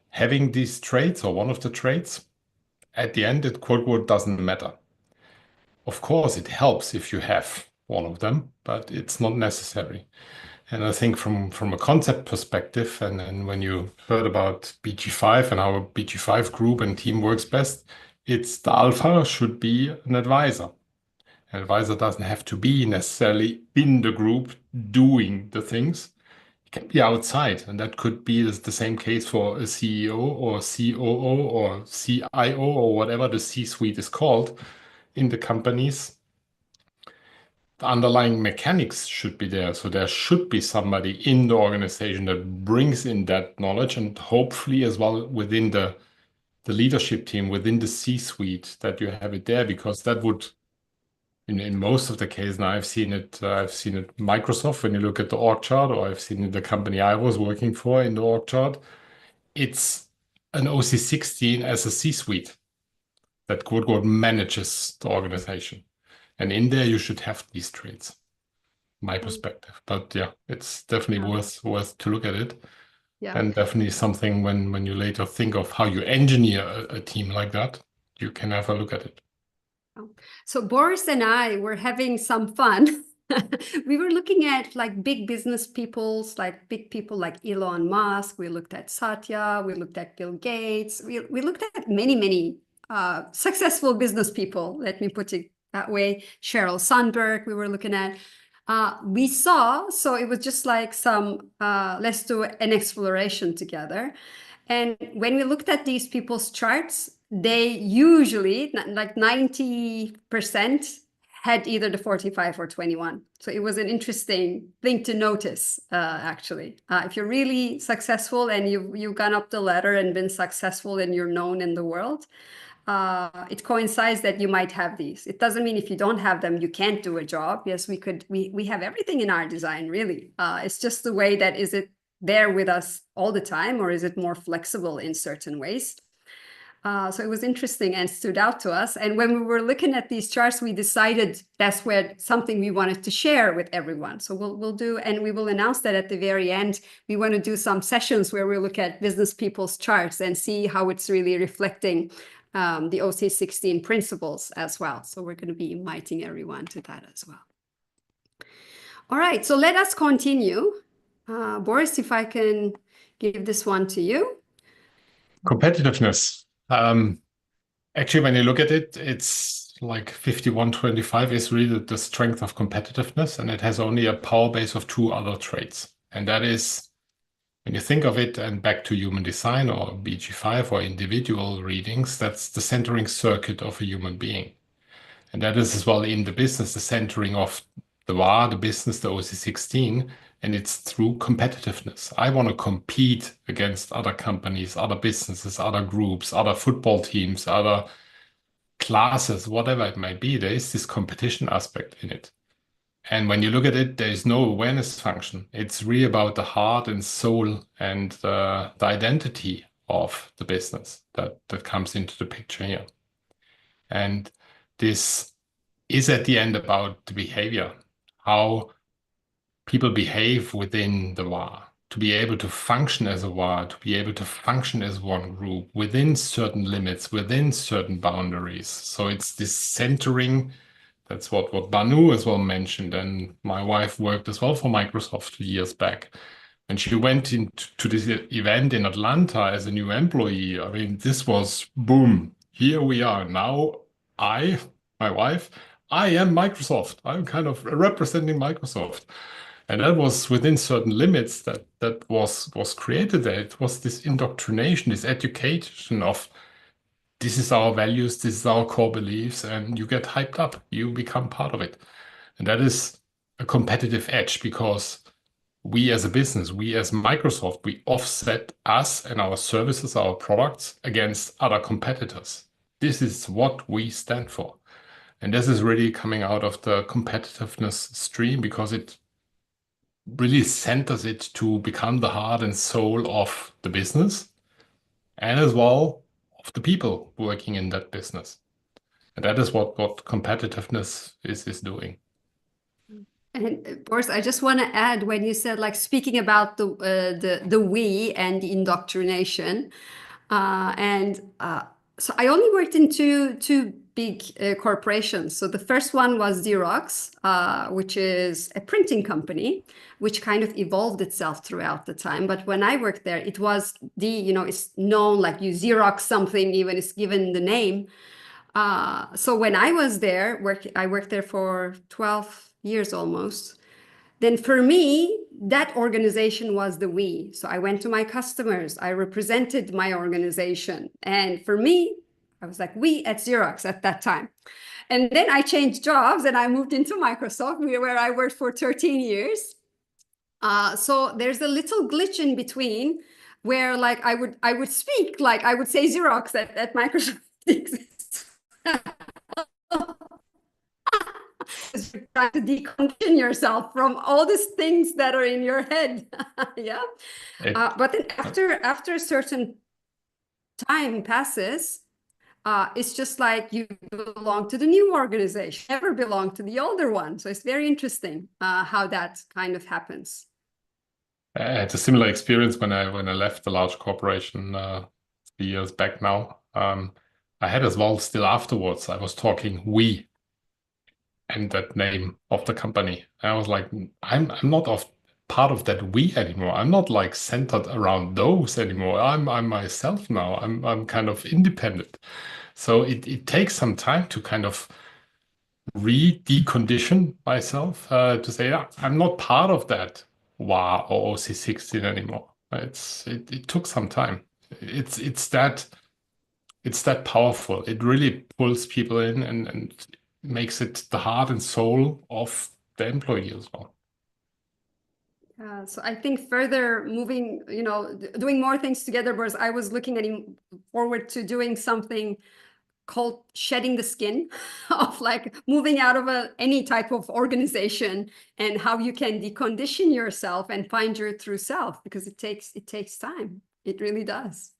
having these traits or one of the traits, at the end, it quote unquote doesn't matter. Of course, it helps if you have one of them, but it's not necessary. And I think from a concept perspective, and when you heard about BG5 and how a BG5 group and team works best, it's the alpha should be an advisor. An advisor doesn't have to be necessarily in the group doing the things. It can be outside, and that could be the same case for a CEO or COO or CIO or whatever the C-suite is called in the companies. The underlying mechanics should be there. So there should be somebody in the organization that brings in that knowledge and hopefully as well within the leadership team, within the C-suite, that you have it there, because that would, in most of the cases, now I've seen it Microsoft, when you look at the org chart, or I've seen it the company I was working for in the org chart, it's an OC16 as a C-suite that quote manages the organization. And in there, you should have these traits, my perspective. But yeah, it's definitely worth to look at it. Yeah. And definitely something when you later think of how you engineer a team like that, you can have a look at it. So Boris and I were having some fun. We were looking at like big business peoples, like big people like Elon Musk. We looked at Satya. We looked at Bill Gates. We looked at many successful business people. Let me put it that way. Sheryl Sandberg, we were looking at. We saw, so it was just like some, let's do an exploration together. And when we looked at these people's charts, they usually, like 90%, had either the 45 or 21. So it was an interesting thing to notice, actually. If you're really successful and you've gone up the ladder and been successful and you're known in the world, it coincides that you might have these. It doesn't mean if you don't have them, you can't do a job. Yes, we have everything in our design, really. It's just the way that, is it there with us all the time, or is it more flexible in certain ways? So it was interesting and stood out to us. And when we were looking at these charts, we decided that's where something we wanted to share with everyone. So we'll do, and we will announce that at the very end. We want to do some sessions where we look at business people's charts and see how it's really reflecting the OC16 principles as well. So we're going to be inviting everyone to that as well. All right, so let us continue. Boris, if I can give this one to you. Competitiveness. Actually, when you look at it, it's like 51-25 is really the strength of competitiveness, and it has only a power base of 2 other traits. And that is, when you think of it and back to human design or BG5 or individual readings, that's the centering circuit of a human being. And that is as well in the business, the centering of the VAR, the business, the OC16, and it's through competitiveness. I want to compete against other companies, other businesses, other groups, other football teams, other classes, whatever it might be. There is this competition aspect in it. And when you look at it, there is no awareness function. It's really about the heart and soul and the identity of the business that comes into the picture here. And this is at the end about the behavior, how people behave within the VAR, to be able to function as a VAR, to be able to function as one group within certain limits, within certain boundaries. So it's this centering. That's what Banu as well mentioned. And my wife worked as well for Microsoft 2 years back. When she went into this event in Atlanta as a new employee, I mean, this was boom. Here we are. Now my wife, I am Microsoft. I'm kind of representing Microsoft. And that was within certain limits that was created there. It was this indoctrination, this education of this is our values, this is our core beliefs, and you get hyped up. You become part of it. And that is a competitive edge because we as a business, we as Microsoft, we offset us and our services, our products against other competitors. This is what we stand for. And this is really coming out of the competitiveness stream because it really centers it to become the heart and soul of the business and as well of the people working in that business. And that is what competitiveness is doing. And of course, I just want to add, when you said, like, speaking about the we and the indoctrination, so I only worked in two big corporations. So the first one was Xerox, which is a printing company, which kind of evolved itself throughout the time. But when I worked there, it was it's known, like, you Xerox something, even it's given the name. So when I was there, I worked there for 12 years almost. Then for me, that organization was the we. So I went to my customers, I represented my organization. And for me, I was like, we at Xerox at that time. And then I changed jobs and I moved into Microsoft, where I worked for 13 years. So there's a little glitch in between where, like, I would speak, like I would say Xerox at Microsoft exists. You're trying to decondition yourself from all these things that are in your head. Yeah. But then after a certain time passes, it's just like you belong to the new organization, never belong to the older one. So it's very interesting how that kind of happens. I had a similar experience when I left the large corporation 3 years back now. I had as well still afterwards. I was talking we and that name of the company. And I was like, I'm not part of that we anymore. I'm not like centered around those anymore. I'm myself now. I'm kind of independent. So it takes some time to kind of decondition myself to say, yeah, I'm not part of that WA or OC16 anymore. It took some time. It's that powerful. It really pulls people in and makes it the heart and soul of the employee as well. So I think further moving, doing more things together, because I was looking forward to doing something called shedding the skin of like moving out of any type of organization, and how you can decondition yourself and find your true self, because it takes time. It really does.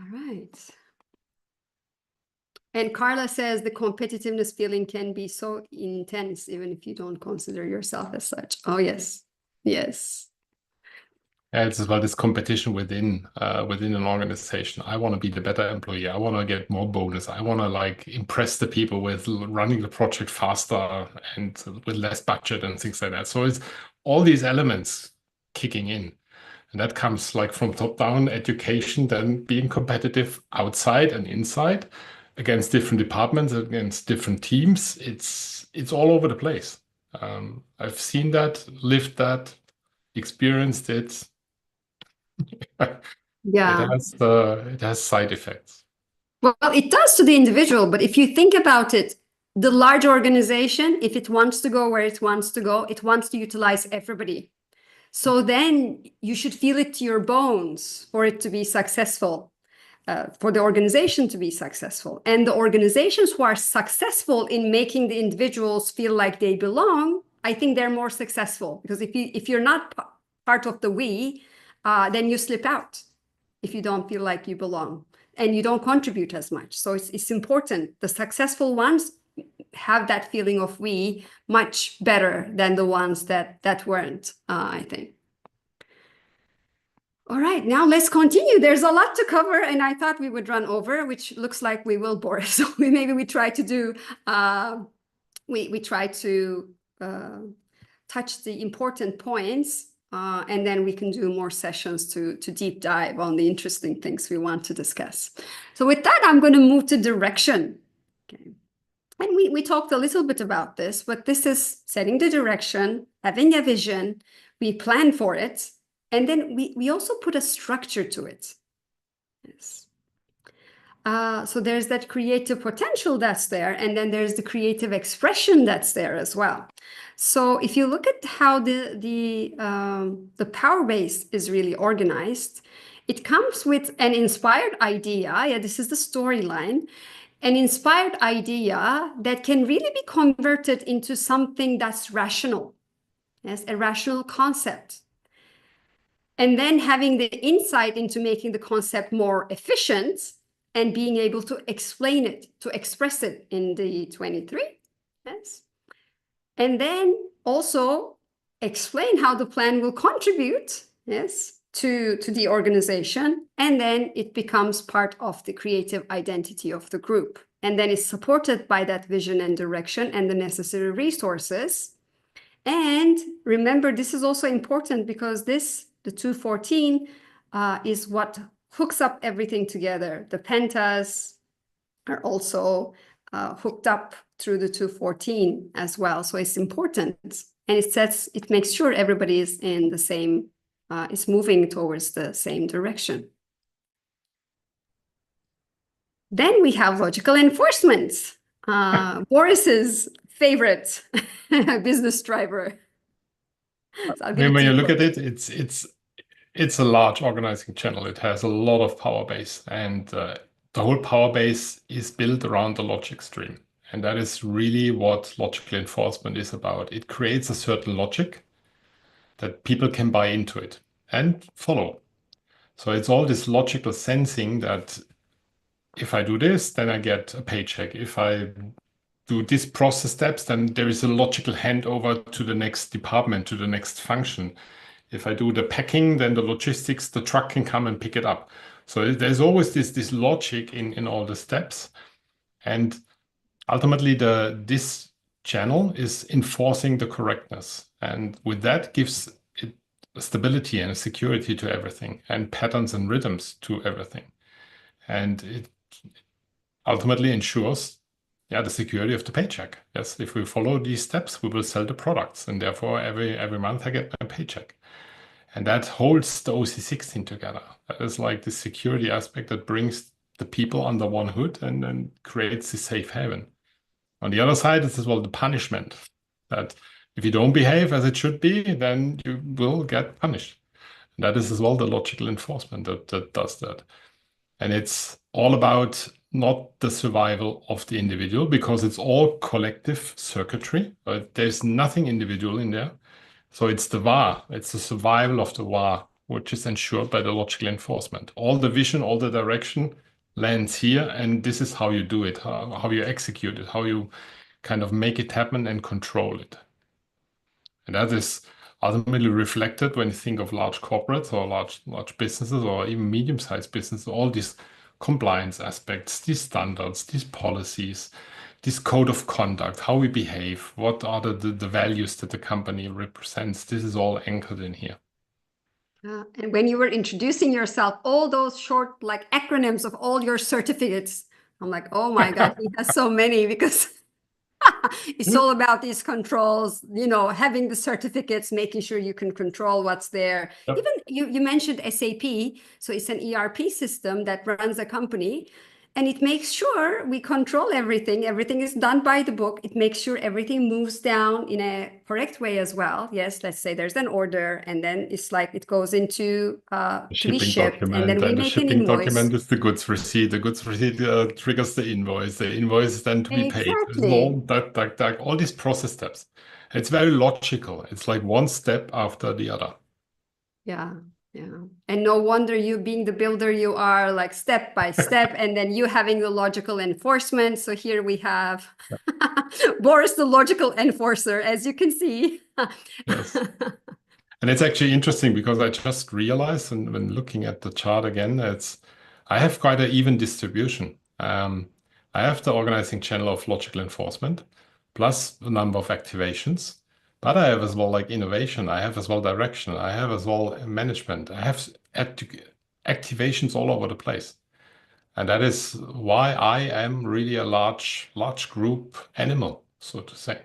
All right. And Carla says the competitiveness feeling can be so intense, even if you don't consider yourself as such. Oh, yes. Yes. It's as well this competition within an organization. I want to be the better employee. I want to get more bonus. I want to like impress the people with running the project faster and with less budget and things like that. So it's all these elements kicking in. And that comes like from top-down education, then being competitive outside and inside against different departments, against different teams. It's all over the place. I've seen that, lived that, experienced it. Yeah. It has side effects. Well, it does to the individual, but if you think about it, the large organization, if it wants to go where it wants to go, it wants to utilize everybody. So then you should feel it to your bones for it to be successful, for the organization to be successful. And the organizations who are successful in making the individuals feel like they belong, I think they're more successful. Because if you're not part of the we, then you slip out if you don't feel like you belong and you don't contribute as much. So it's important. The successful ones have that feeling of we much better than the ones that weren't, I think. All right, now let's continue. There's a lot to cover, and I thought we would run over, which looks like we will, Boris. So maybe we try to do, we try to touch the important points, and then we can do more sessions to deep dive on the interesting things we want to discuss. So with that, I'm going to move to direction. Okay. And we talked a little bit about this, but this is setting the direction, having a vision, we plan for it, and then we also put a structure to it. Yes. So there's that creative potential that's there, and then there's the creative expression that's there as well. So if you look at how the power base is really organized, it comes with an inspired idea. Yeah, this is the storyline. An inspired idea that can really be converted into something that's rational. Yes, a rational concept. And then having the insight into making the concept more efficient and being able to explain it, to express it in the 23. Yes. And then also explain how the plan will contribute, yes, to the organization. And then it becomes part of the creative identity of the group. And then it's supported by that vision and direction and the necessary resources. And remember, this is also important because the 214 is what hooks up everything together. The pentas are also hooked up through the 214 as well. So it's important. And it makes sure everybody is in the same, is moving towards the same direction. Then we have logical enforcement, Boris's favorite business driver. So when you look at it, it's a large organizing channel. It has a lot of power base, and the whole power base is built around the logic stream. And that is really what logical enforcement is about. It creates a certain logic that people can buy into it and follow. So it's all this logical sensing that if I do this, then I get a paycheck. If I do these process steps, then there is a logical handover to the next department, to the next function. If I do the packing, then the logistics, the truck can come and pick it up. So there's always this logic in all the steps. And ultimately, this channel is enforcing the correctness. And with that gives it stability and security to everything, and patterns and rhythms to everything. And it ultimately ensures the security of the paycheck. Yes, if we follow these steps, we will sell the products, and therefore every month I get my paycheck. And that holds the OC16 together. That is like the security aspect that brings the people under one hood and creates a safe haven. On the other side, it's as well the punishment, that if you don't behave as it should be, then you will get punished. And that is as well the logical enforcement that does that. And it's all about not the survival of the individual, because it's all collective circuitry. There's nothing individual in there. So it's the VAR, it's the survival of the VAR, which is ensured by the logical enforcement. All the vision, all the direction lands here, and this is how you do it, how you execute it, how you kind of make it happen and control it. And that is ultimately reflected when you think of large corporates or large businesses or even medium-sized businesses, all these compliance aspects, these standards, these policies, this code of conduct, how we behave, what are the values that the company represents. This is all anchored in here. And when you were introducing yourself, all those short like acronyms of all your certificates, I'm like, oh my God, he has so many, because it's all about these controls, you know, having the certificates, making sure you can control what's there. Yep. Even you mentioned SAP. So it's an ERP system that runs a company, and it makes sure we control everything. Everything is done by the book. It makes sure everything moves down in a correct way as well. Yes, let's say there's an order, and then it's like it goes into to be shipped, and then we and the make an shipping invoice. document is the goods receipt. The goods receipt triggers the invoice. The invoice is then to be paid. It's all all these process steps. It's very logical. It's like one step after the other. Yeah. Yeah. And no wonder you, being the builder you are, like step by step, and then you having the logical enforcement. So here we have Boris, the logical enforcer, as you can see. Yes. And it's actually interesting because I just realized, and when looking at the chart again, I have quite an even distribution. I have the organizing channel of logical enforcement, plus a number of activations. But I have as well like innovation. I have as well direction. I have as well management. I have activations all over the place. And that is why I am really a large group animal, so to say.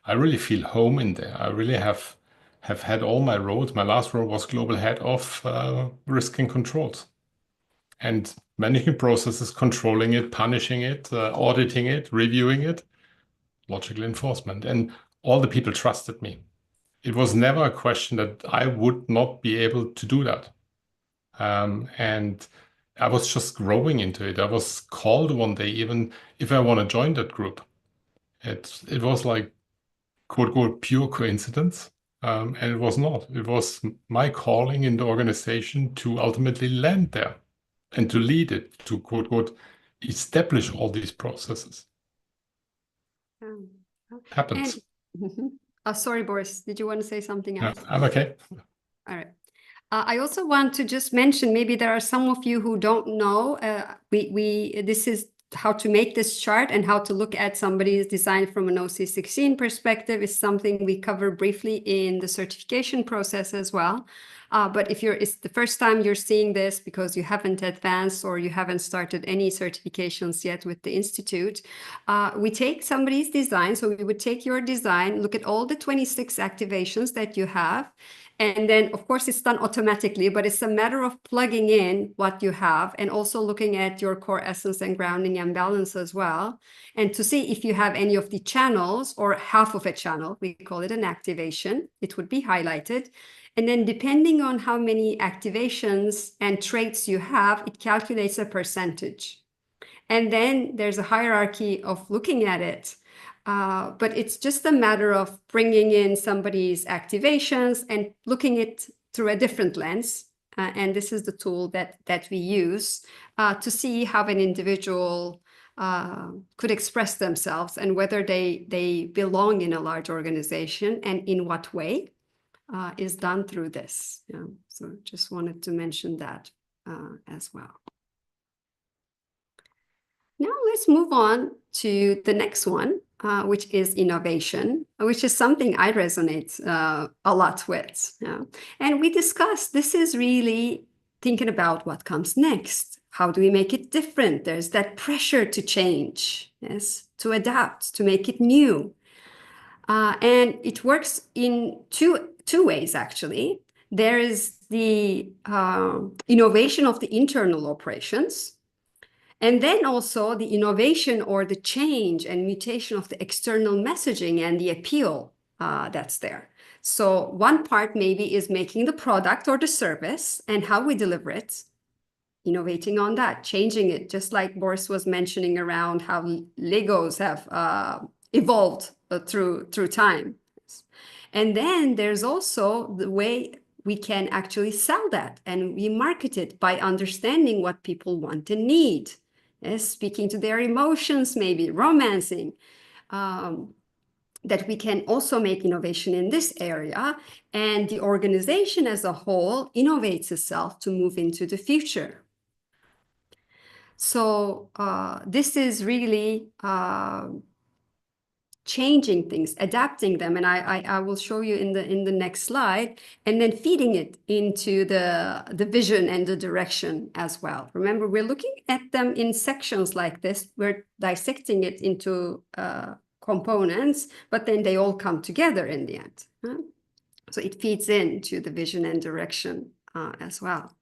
I really feel home in there. I really have had all my roles. My last role was global head of risk and controls. And managing processes, controlling it, punishing it, auditing it, reviewing it, logical enforcement. And all the people trusted me. It was never a question that I would not be able to do that. And I was just growing into it. I was called one day, even if I want to join that group. It was like, quote, quote, pure coincidence. And it was not. It was my calling in the organization to ultimately land there and to lead it, to, quote, quote, establish all these processes. Happens. Oh, sorry, Boris. Did you want to say something else? Yeah, I'm okay. All right. I also want to just mention, maybe there are some of you who don't know, this is how to make this chart, and how to look at somebody's design from an OC16 perspective is something we cover briefly in the certification process as well. But if it's the first time you're seeing this because you haven't advanced or you haven't started any certifications yet with the Institute, we take somebody's design. So we would take your design, look at all the 26 activations that you have. And then, of course, it's done automatically, but it's a matter of plugging in what you have and also looking at your core essence and grounding and balance as well. And to see if you have any of the channels or half of a channel, we call it an activation, it would be highlighted. And then depending on how many activations and traits you have, it calculates a percentage. And then there's a hierarchy of looking at it. But it's just a matter of bringing in somebody's activations and looking it through a different lens. And this is the tool that we use to see how an individual could express themselves and whether they belong in a large organization, and in what way is done through this. Yeah. So just wanted to mention that as well. Now let's move on to the next one, which is innovation, which is something I resonate a lot with. Yeah. And we discussed, this is really thinking about what comes next. How do we make it different? There's that pressure to change, yes, to adapt, to make it new. And it works in two ways, actually. There is the innovation of the internal operations, and then also the innovation or the change and mutation of the external messaging and the appeal that's there. So one part maybe is making the product or the service and how we deliver it innovating on that, changing it, just like Boris was mentioning around how Legos have evolved through time. And then there's also the way we can actually sell that, and we market it by understanding what people want and need. Yes, speaking to their emotions, maybe romancing. That we can also make innovation in this area, and the organization as a whole innovates itself to move into the future. So this is really changing things, adapting them, and I will show you in the next slide, and then feeding it into the vision and the direction as well. Remember, we're looking at them in sections like this. We're dissecting it into components, but then they all come together in the end. So it feeds into the vision and direction as well.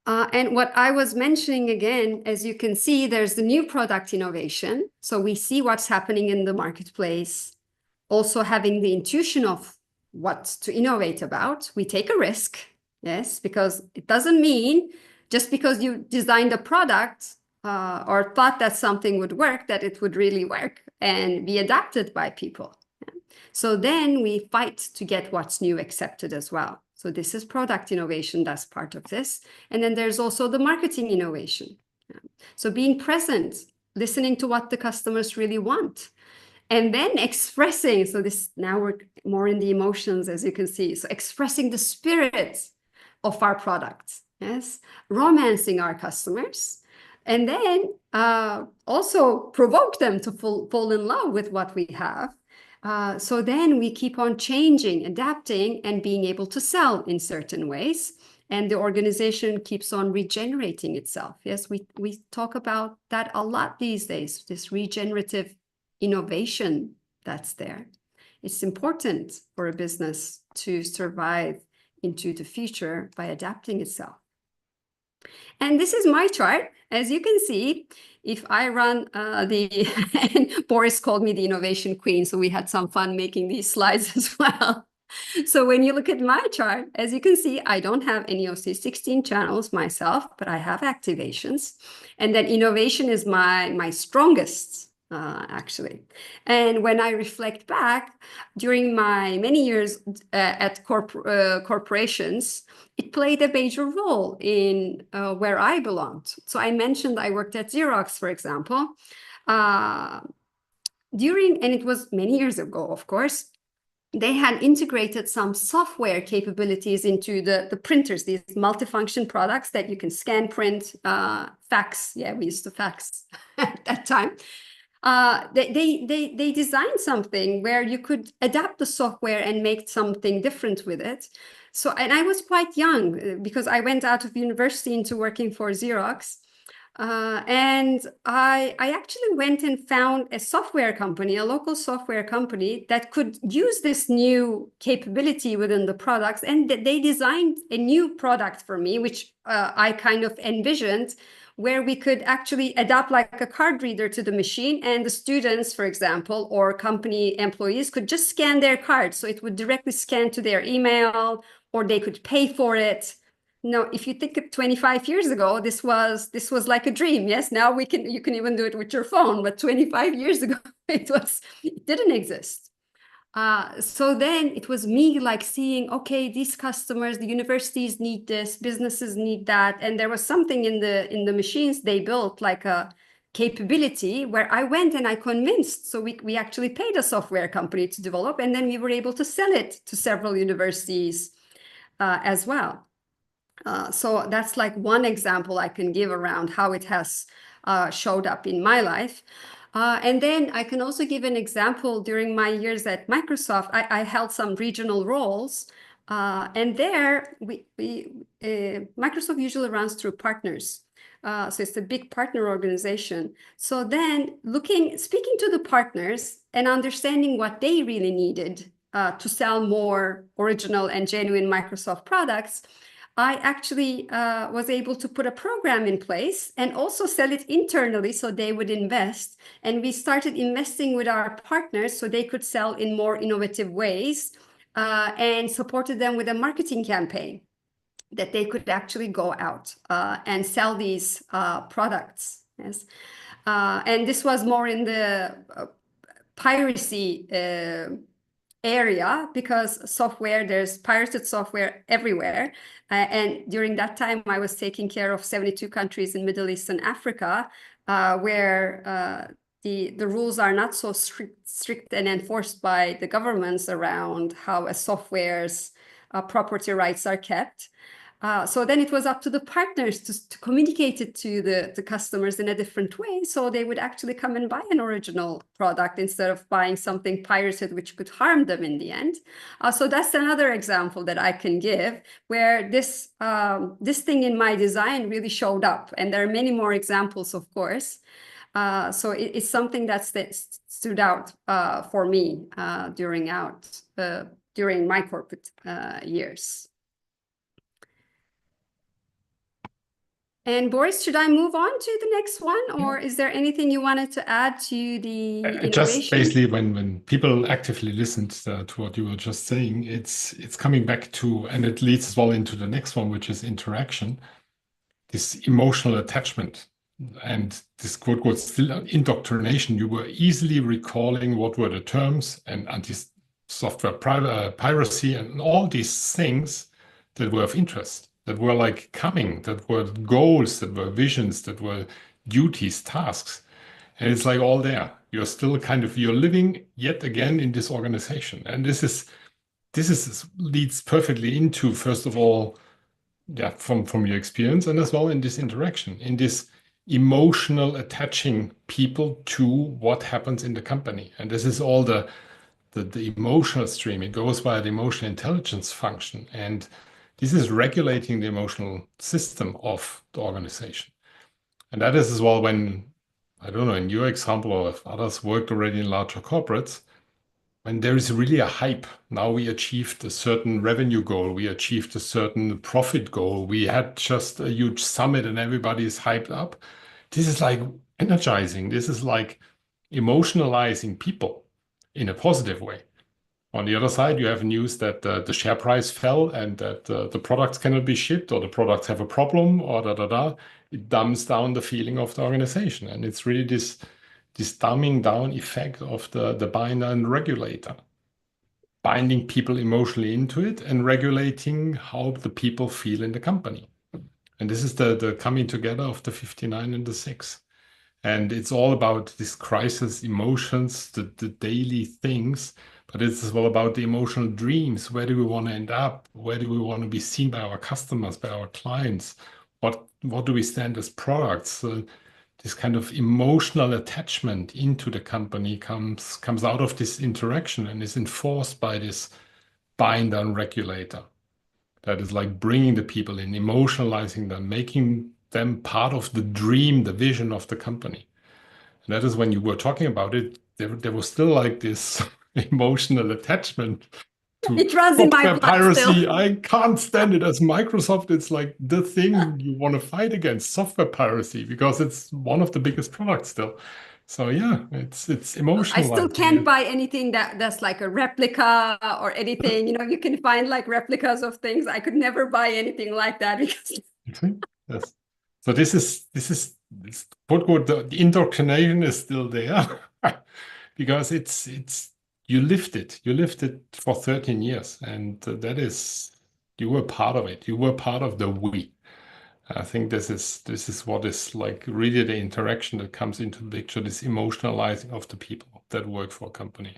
And what I was mentioning again, as you can see, there's the new product innovation. So we see what's happening in the marketplace, also having the intuition of what to innovate about. We take a risk, yes, because it doesn't mean just because you designed a product or thought that something would work, that it would really work and be adapted by people. So then we fight to get what's new accepted as well. So this is product innovation, that's part of this. And then there's also the marketing innovation. So being present, listening to what the customers really want, and then expressing. So this, now we're more in the emotions, as you can see. So expressing the spirit of our products, yes, romancing our customers, and then also provoke them to fall in love with what we have. So then we keep on changing, adapting, and being able to sell in certain ways. And the organization keeps on regenerating itself. Yes, we talk about that a lot these days, this regenerative innovation that's there. It's important for a business to survive into the future by adapting itself. And this is my chart. As you can see, if I run and Boris called me the innovation queen, so we had some fun making these slides as well. So when you look at my chart, as you can see, I don't have any OC16 channels myself, but I have activations. And then innovation is my strongest, actually. And when I reflect back, during my many years at corporations, it played a major role in where I belonged. So I mentioned I worked at Xerox, for example, and it was many years ago, of course. They had integrated some software capabilities into the printers, these multifunction products that you can scan, print, fax. Yeah, we used to fax at that time. They designed something where you could adapt the software and make something different with it. So, and I was quite young because I went out of university into working for Xerox. And I actually went and found a software company, a local software company that could use this new capability within the products. And they designed a new product for me, which I kind of envisioned, where we could actually adapt like a card reader to the machine, and the students, for example, or company employees could just scan their card. So it would directly scan to their email, or they could pay for it. Now, if you think of 25 years ago, this was like a dream. Yes, now you can even do it with your phone, but 25 years ago, it didn't exist. So then it was me like seeing, okay, these customers, the universities need this, businesses need that. And there was something in the machines they built, like a capability where I went and I convinced. So we actually paid a software company to develop, and then we were able to sell it to several universities as well. So that's like one example I can give around how it has showed up in my life. And then I can also give an example. During my years at Microsoft, I held some regional roles. And there, Microsoft usually runs through partners. So it's a big partner organization. So then speaking to the partners and understanding what they really needed to sell more original and genuine Microsoft products, I actually was able to put a program in place and also sell it internally so they would invest. And we started investing with our partners so they could sell in more innovative ways and supported them with a marketing campaign. that they could actually go out and sell these products. Yes. And this was more in the piracy area, because there's pirated software everywhere. And during that time, I was taking care of 72 countries in Middle East and Africa, where the rules are not so strict and enforced by the governments around how a software's property rights are kept. So then it was up to the partners to communicate it to the customers in a different way, so they would actually come and buy an original product instead of buying something pirated, which could harm them in the end. So that's another example that I can give where this thing in my design really showed up, and there are many more examples, of course. So it's something that stood out for me during my corporate years. And Boris, should I move on to the next one, or is there anything you wanted to add to the innovation? Just basically, when people actively listened to what you were just saying, it's coming back to, and it leads as well into the next one, which is interaction, this emotional attachment, and this quote still indoctrination. You were easily recalling what were the terms and anti-software piracy and all these things that were of interest, that were like coming, that were goals, that were visions, that were duties, tasks. And it's like all there. You're still you're living yet again in this organization. And this leads perfectly into, first of all, from your experience, and as well in this interaction, in this emotional attaching people to what happens in the company. And this is all the emotional stream. It goes via the emotional intelligence function. And this is regulating the emotional system of the organization. And that is as well when, I don't know, in your example, or if others worked already in larger corporates, when there is really a hype. Now we achieved a certain revenue goal, we achieved a certain profit goal, we had just a huge summit and everybody is hyped up. This is like energizing. This is like emotionalizing people in a positive way. On the other side, you have news that the share price fell and that the products cannot be shipped, or the products have a problem, or It dumbs down the feeling of the organization. And it's really this dumbing down effect of the binder and regulator, binding people emotionally into it and regulating how the people feel in the company. And this is the coming together of the 59 and the 6. And it's all about this crisis, emotions, the daily things, but it's as well about the emotional dreams. Where do we want to end up? Where do we want to be seen by our customers, by our clients? What do we stand as products? This kind of emotional attachment into the company comes out of this interaction and is enforced by this binder and regulator. That is like bringing the people in, emotionalizing them, making them part of the dream, the vision of the company. And that is when you were talking about it, there was still like this emotional attachment to it runs in my blood piracy. still. I can't stand it. As Microsoft, it's like the thing you want to fight against, software piracy, because it's one of the biggest products still. So yeah, it's emotional. I still can't buy anything that's like a replica or anything. You can find like replicas of things. I could never buy anything like that because yes. So this is quote the indoctrination is still there because you lived it for 13 years, and that is, you were part of it. You were part of the we. I think this is what is like really the interaction that comes into the picture, this emotionalizing of the people that work for a company.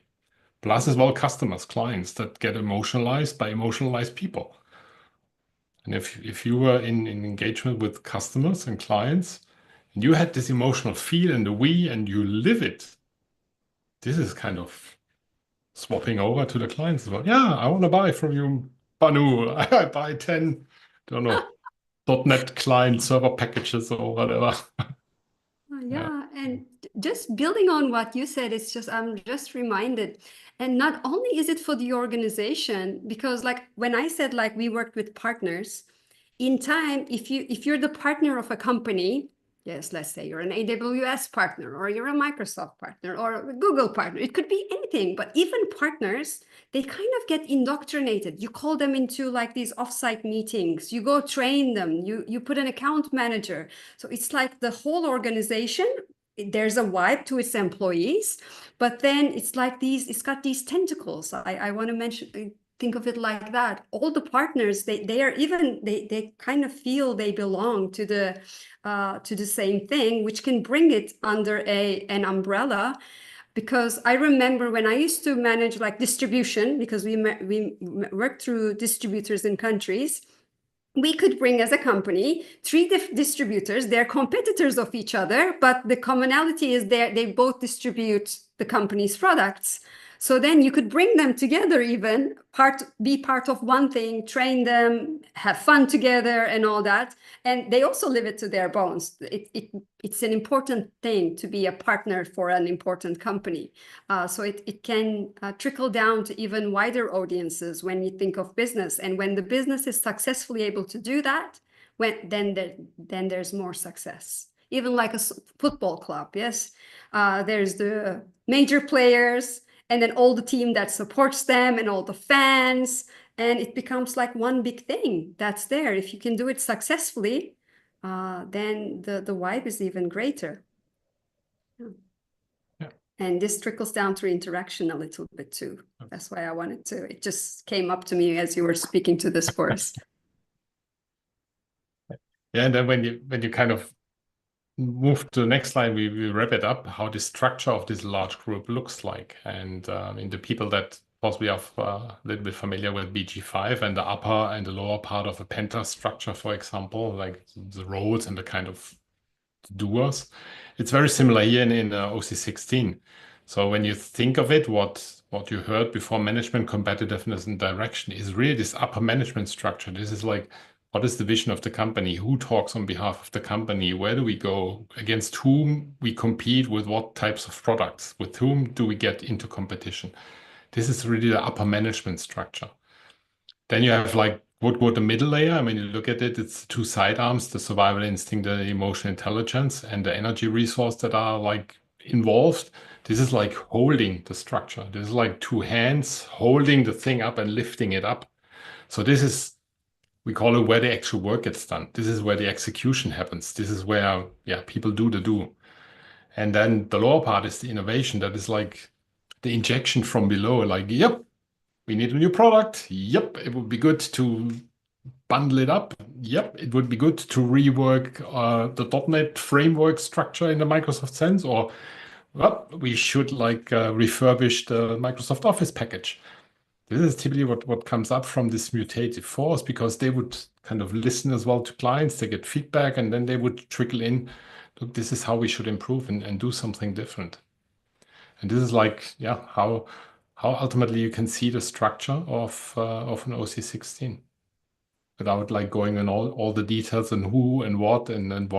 Plus as well customers, clients that get emotionalized by emotionalized people. And if you were in engagement with customers and clients, and you had this emotional feel and the we, and you live it, this is kind of swapping over to the clients as well. Yeah, I want to buy from you, Banu. I buy 10, don't know, .NET client server packages or whatever. Yeah, and just building on what you said, I'm just reminded. And not only is it for the organization, because like when I said like we worked with partners, in time, if you're the partner of a company, Yes, let's say you're an AWS partner, or you're a Microsoft partner, or a Google partner. It could be anything, but even partners, they kind of get indoctrinated. You call them into like these offsite meetings, you go train them, you put an account manager. So it's like the whole organization, there's a vibe to its employees, but then it's like it's got these tentacles. I want to mention, think of it like that. All the partners, they kind of feel they belong to the same thing, which can bring it under an umbrella. Because I remember when I used to manage like distribution, because we work through distributors in countries, we could bring as a company three distributors. They're competitors of each other, but the commonality is they both distribute the company's products. So then you could bring them together, even be part of one thing, train them, have fun together and all that. And they also live it to their bones. It's an important thing to be a partner for an important company. So it can trickle down to even wider audiences when you think of business. And when the business is successfully able to do that, then there's more success. Even like a football club, yes? There's the major players, and then all the team that supports them and all the fans, and it becomes like one big thing that's there. If you can do it successfully, then the vibe is even greater. Yeah. And this trickles down through interaction a little bit too. That's why I wanted to. It just came up to me as you were speaking to this, Boris. Yeah, and then when you kind of move to the next slide, we wrap it up, how the structure of this large group looks like. And in the people that possibly are a little bit familiar with BG5 and the upper and the lower part of a penta structure, for example, like the roles and the kind of doers, it's very similar here in OC16. So when you think of it, what you heard before, management, competitiveness, and direction, is really this upper management structure. This is like, what is the vision of the company? Who talks on behalf of the company? Where do we go? Against whom we compete with what types of products? With whom do we get into competition? This is really the upper management structure. Then you have like, what would the middle layer? I mean, you look at it, it's two sidearms, the survival instinct, the emotional intelligence, and the energy resource that are like involved. This is like holding the structure. This is like two hands holding the thing up and lifting it up. So this is, we call it where the actual work gets done. This is where the execution happens. This is where, yeah, people do the do. And then the lower part is the innovation. That is like the injection from below, like, yep, we need a new product. Yep, it would be good to bundle it up. Yep, it would be good to rework the .NET framework structure in the Microsoft sense, or well, we should like refurbish the Microsoft Office package. This is typically what comes up from this mutative force, because they would kind of listen as well to clients, they get feedback, and then they would trickle in, look, this is how we should improve and do something different. And this is like, yeah, how ultimately you can see the structure of an OC16 without like going in all the details and who and what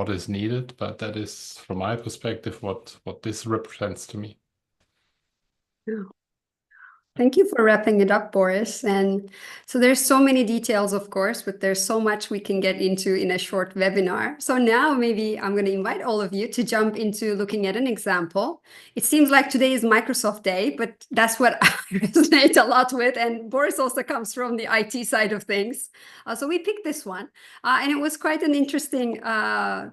is needed. But that is, from my perspective, what this represents to me. Yeah. Thank you for wrapping it up, Boris. And so there's so many details, of course, but there's so much we can get into in a short webinar. So now maybe I'm going to invite all of you to jump into looking at an example. It seems like today is Microsoft Day, but that's what I resonate a lot with. And Boris also comes from the IT side of things. So we picked this one, and it was quite an interesting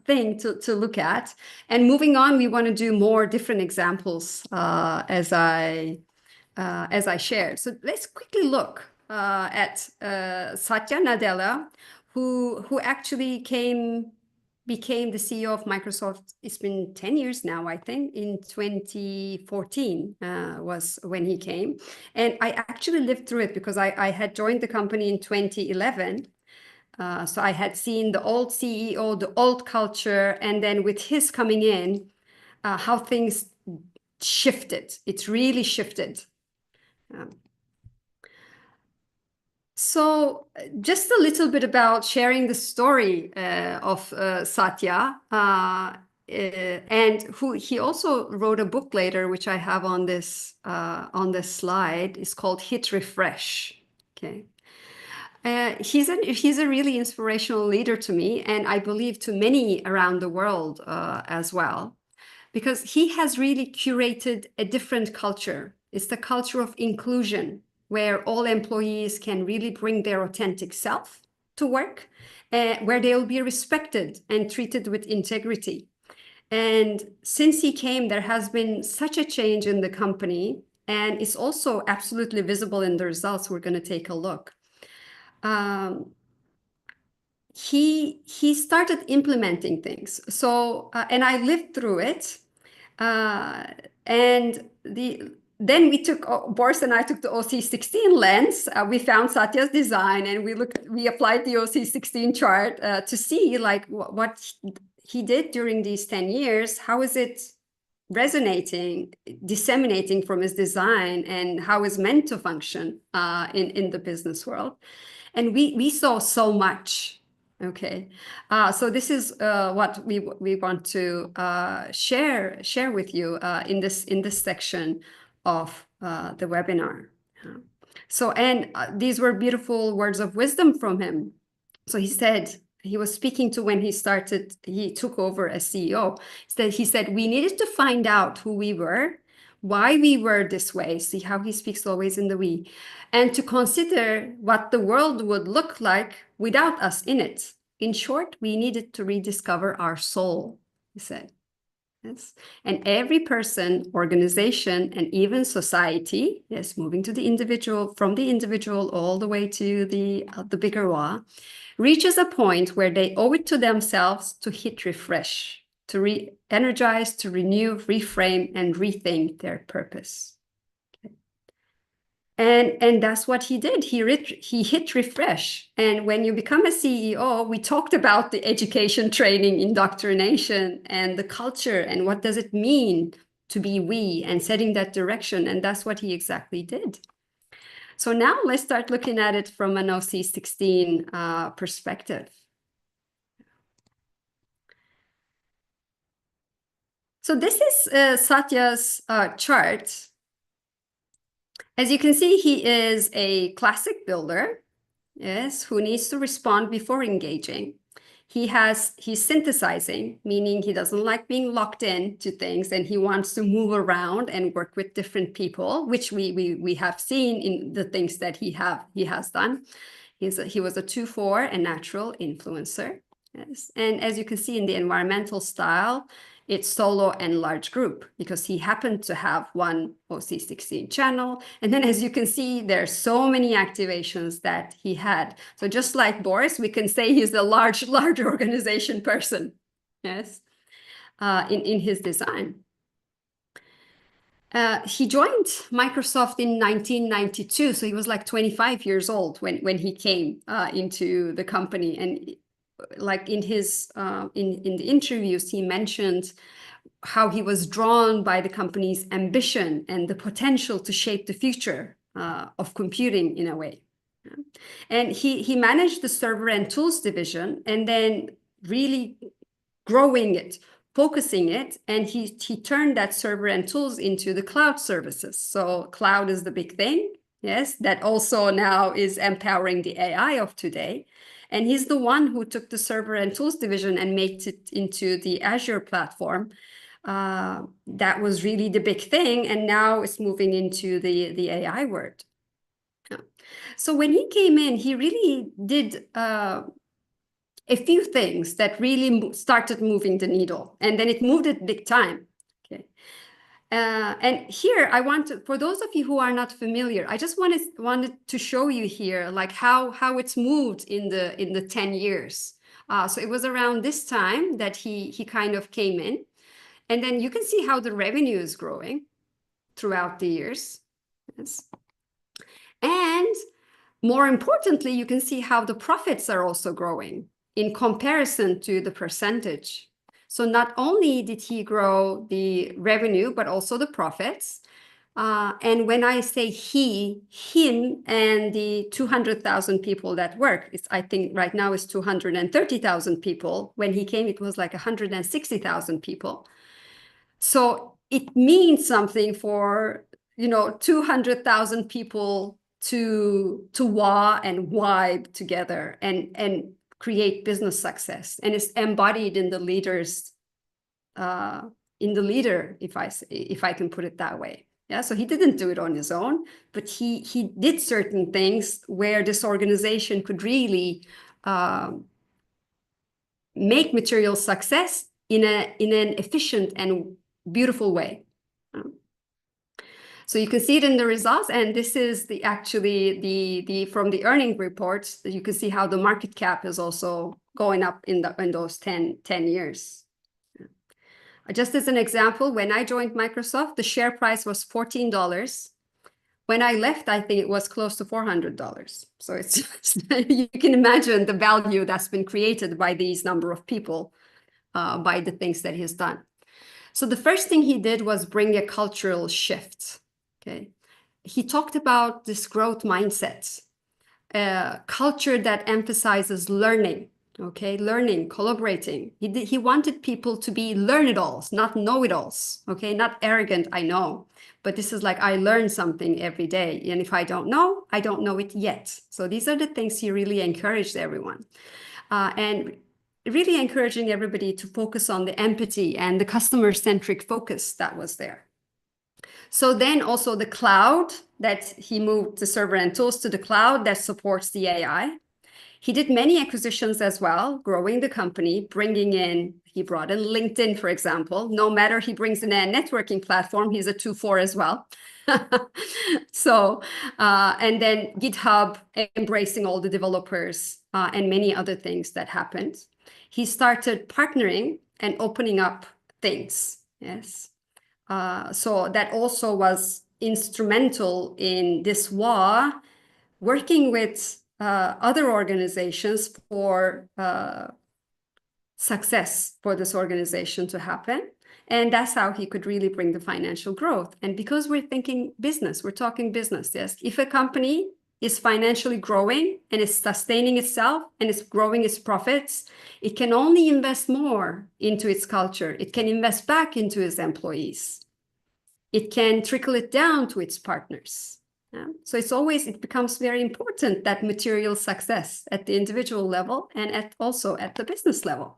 thing to look at. And moving on, we want to do more different examples as I shared. So let's quickly look at Satya Nadella, who actually became the CEO of Microsoft. It's been 10 years now, I think. In 2014 was when he came. And I actually lived through it because I had joined the company in 2011. So I had seen the old CEO, the old culture, and then with his coming in, how things shifted. It's really shifted. So just a little bit about sharing the story of Satya, and who he also wrote a book later, which I have on this slide. It's called Hit Refresh. Okay. He's a really inspirational leader to me, and I believe to many around the world as well, because he has really curated a different culture. It's the culture of inclusion, where all employees can really bring their authentic self to work, where they'll be respected and treated with integrity. And since he came, there has been such a change in the company, and it's also absolutely visible in the results. We're going to take a look. He started implementing things. So and I lived through it. And then Boris and I took the OC16 lens. We found Satya's design, and we applied the OC16 chart to see like what he did during these 10 years. How is it resonating, disseminating from his design, and how is meant to function in the business world? And we saw so much. Okay, so this is what we want to share with you in this section of the webinar. So, and these were beautiful words of wisdom from him. So he said, he was speaking to when he took over as CEO. He said, we needed to find out who we were, why we were this way. See how he speaks always in the we, and to consider what the world would look like without us in it. In short, we needed to rediscover our soul, he said. Yes. And every person, organization, and even society, yes, moving to the individual, from the individual all the way to the bigger wa, reaches a point where they owe it to themselves to hit refresh, to re-energize, to renew, reframe, and rethink their purpose. Okay. And that's what he did. He hit refresh. And when you become a CEO, we talked about the education, training, indoctrination, and the culture, and what does it mean to be we, and setting that direction. And that's what he exactly did. So now let's start looking at it from an OC16 perspective. So this is Satya's chart. As you can see, he is a classic builder, yes, who needs to respond before engaging. He's synthesizing, meaning he doesn't like being locked in to things, and he wants to move around and work with different people, which we have seen in the things that he has done. He was a 2-4, a natural influencer. Yes. And as you can see in the environmental style, it's solo and large group, because he happened to have one OC16 channel. And then as you can see, there are so many activations that he had. So just like Boris, we can say he's a large organization person, yes, in his design. He joined Microsoft in 1992, so he was like 25 years old when he came into the company. And like in his in the interviews, he mentioned how he was drawn by the company's ambition and the potential to shape the future of computing in a way. And he managed the server and tools division, and then really growing it, focusing it, and he turned that server and tools into the cloud services. So cloud is the big thing, yes, that also now is empowering the AI of today. And he's the one who took the server and tools division and made it into the Azure platform. That was really the big thing, and now it's moving into the AI world. So when he came in, he really did a few things that really started moving the needle, and then it moved it big time. Okay. And here I want to, for those of you who are not familiar, I just wanted to show you here like how it's moved in the 10 years. So it was around this time that he kind of came in, and then you can see how the revenue is growing throughout the years. Yes. And more importantly, you can see how the profits are also growing in comparison to the percentage. So not only did he grow the revenue, but also the profits. And when I say him, and the 200,000 people that work, I think right now it's 230,000 people. When he came, it was like 160,000 people. So it means something for, 200,000 people to wow and vibe together and create business success, and it's embodied in the leaders in the leader, if I can put it that way. Yeah, so he didn't do it on his own, but he did certain things where this organization could really make material success in an efficient and beautiful way. So you can see it in the results, and this is actually the from the earning reports that you can see how the market cap is also going up in those 10 years. Just as an example, when I joined Microsoft, the share price was $14. When I left, I think it was close to $400. So it's you can imagine the value that's been created by these number of people, by the things that he's done. So the first thing he did was bring a cultural shift. Okay, he talked about this growth mindset, culture that emphasizes learning. Okay, learning, collaborating. He wanted people to be learn-it-alls, not know-it-alls. Okay, not arrogant, I know. But this is like, I learn something every day. And if I don't know, I don't know it yet. So these are the things he really encouraged everyone. And really encouraging everybody to focus on the empathy and the customer-centric focus that was there. So then also the cloud, that he moved the server and tools to the cloud that supports the AI. He did many acquisitions as well, growing the company, he brought in LinkedIn, for example. No matter he brings in a networking platform, he's a 2-4 as well. So, and then GitHub, embracing all the developers, and many other things that happened. He started partnering and opening up things, yes. So that also was instrumental in this war, working with other organizations for success for this organization to happen. And that's how he could really bring the financial growth. And because we're thinking business, we're talking business, yes. If a company is financially growing and is sustaining itself and is growing its profits, it can only invest more into its culture. It can invest back into its employees. It can trickle it down to its partners. Yeah. So it becomes very important, that material success at the individual level and also at the business level.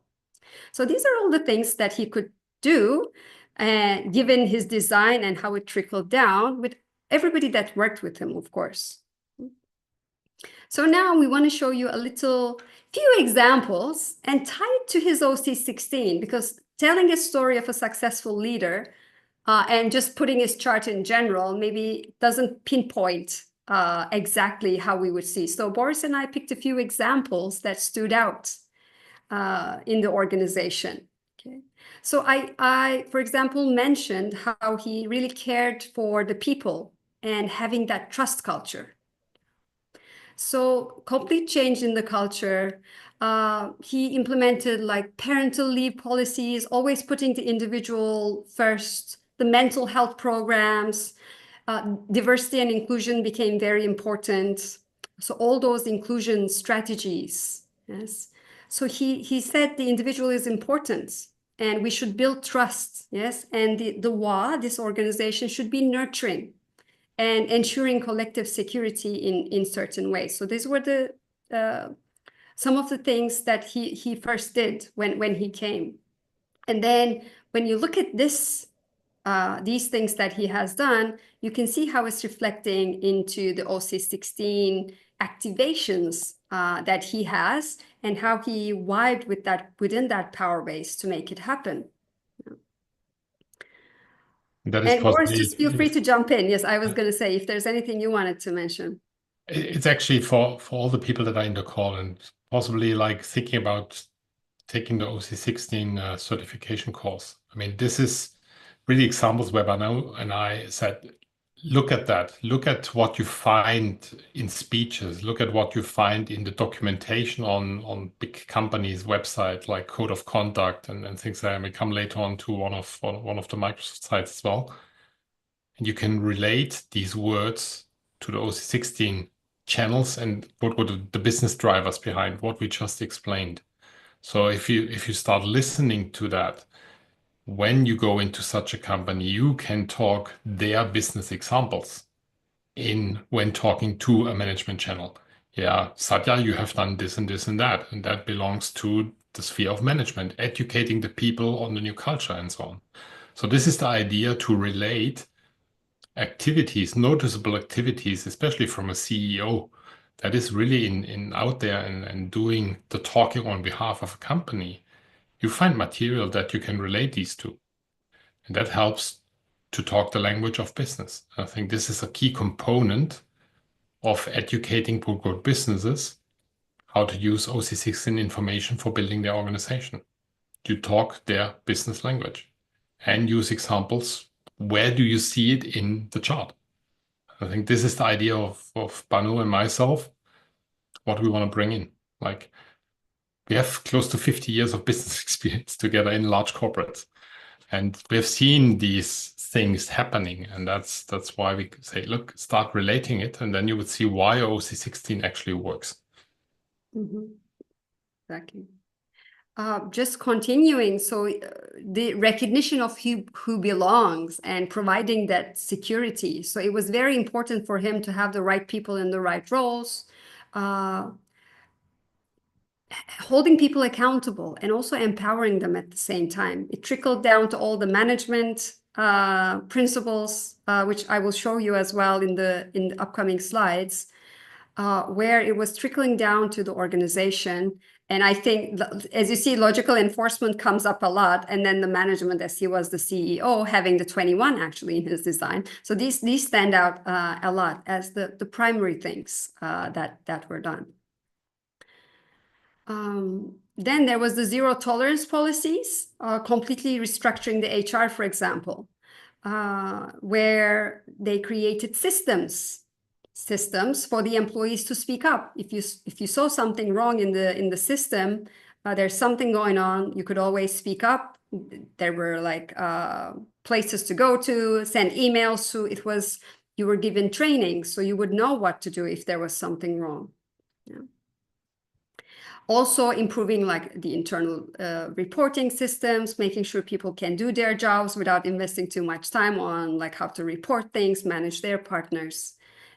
So these are all the things that he could do, given his design and how it trickled down with everybody that worked with him, of course. So now we want to show you few examples and tie it to his OC16, because telling a story of a successful leader and just putting his chart in general maybe doesn't pinpoint exactly how we would see. So Boris and I picked a few examples that stood out in the organization. Okay. So I, for example, mentioned how he really cared for the people and having that trust culture. So complete change in the culture. He implemented like parental leave policies, always putting the individual first, the mental health programs, diversity and inclusion became very important. So all those inclusion strategies, yes. So he said the individual is important and we should build trust, yes. And the WA, this organization, should be nurturing and ensuring collective security in certain ways. So these were some of the things that he first did when he came. And then when you look at these things that he has done, you can see how it's reflecting into the OC16 activations that he has and how he vibed with that within that power base to make it happen. That is And Boris, possibly, just feel free to jump in. Yes, I was going to say, if there's anything you wanted to mention. it's actually for all the people that are in the call and possibly like thinking about taking the OC16 certification course. I mean, this is really examples where Banu and I said, look at that. Look at what you find in speeches. Look at what you find in the documentation on big companies' website, like code of conduct and things that may come later on to one of the Microsoft sites as well. And you can relate these words to the OC16 channels and what were the business drivers behind what we just explained. So if you start listening to that, when you go into such a company, you can talk their business examples when talking to a management channel. Yeah, Satya, you have done this and this and that belongs to the sphere of management, educating the people on the new culture and so on. So this is the idea to relate activities, noticeable activities, especially from a CEO that is really in out there and doing the talking on behalf of a company. You find material that you can relate these to. And that helps to talk the language of business. I think this is a key component of educating good businesses how to use OC16 information for building their organization. You talk their business language and use examples. Where do you see it in the chart? I think this is the idea of Banu and myself, what we want to bring in. Like, we have close to 50 years of business experience together in large corporates. And we've seen these things happening. And that's why we say, look, start relating it. And then you would see why OC16 actually works. Exactly. Just continuing, so the recognition of who belongs and providing that security. So it was very important for him to have the right people in the right roles, holding people accountable and also empowering them at the same time. It trickled down to all the management principles, which I will show you as well in the upcoming slides, where it was trickling down to the organization. And I think, as you see, logical enforcement comes up a lot. And then the management, as he was the CEO, having the 21 actually in his design. So these stand out a lot as the primary things that were done. Then there was the zero tolerance policies, completely restructuring the HR, for example, where they created systems for the employees to speak up. If you saw something wrong in the system, there's something going on, you could always speak up. There were like places to go to, send emails. So you were given training, so you would know what to do if there was something wrong. Yeah. Also improving like the internal reporting systems, making sure people can do their jobs without investing too much time on like how to report things, manage their partners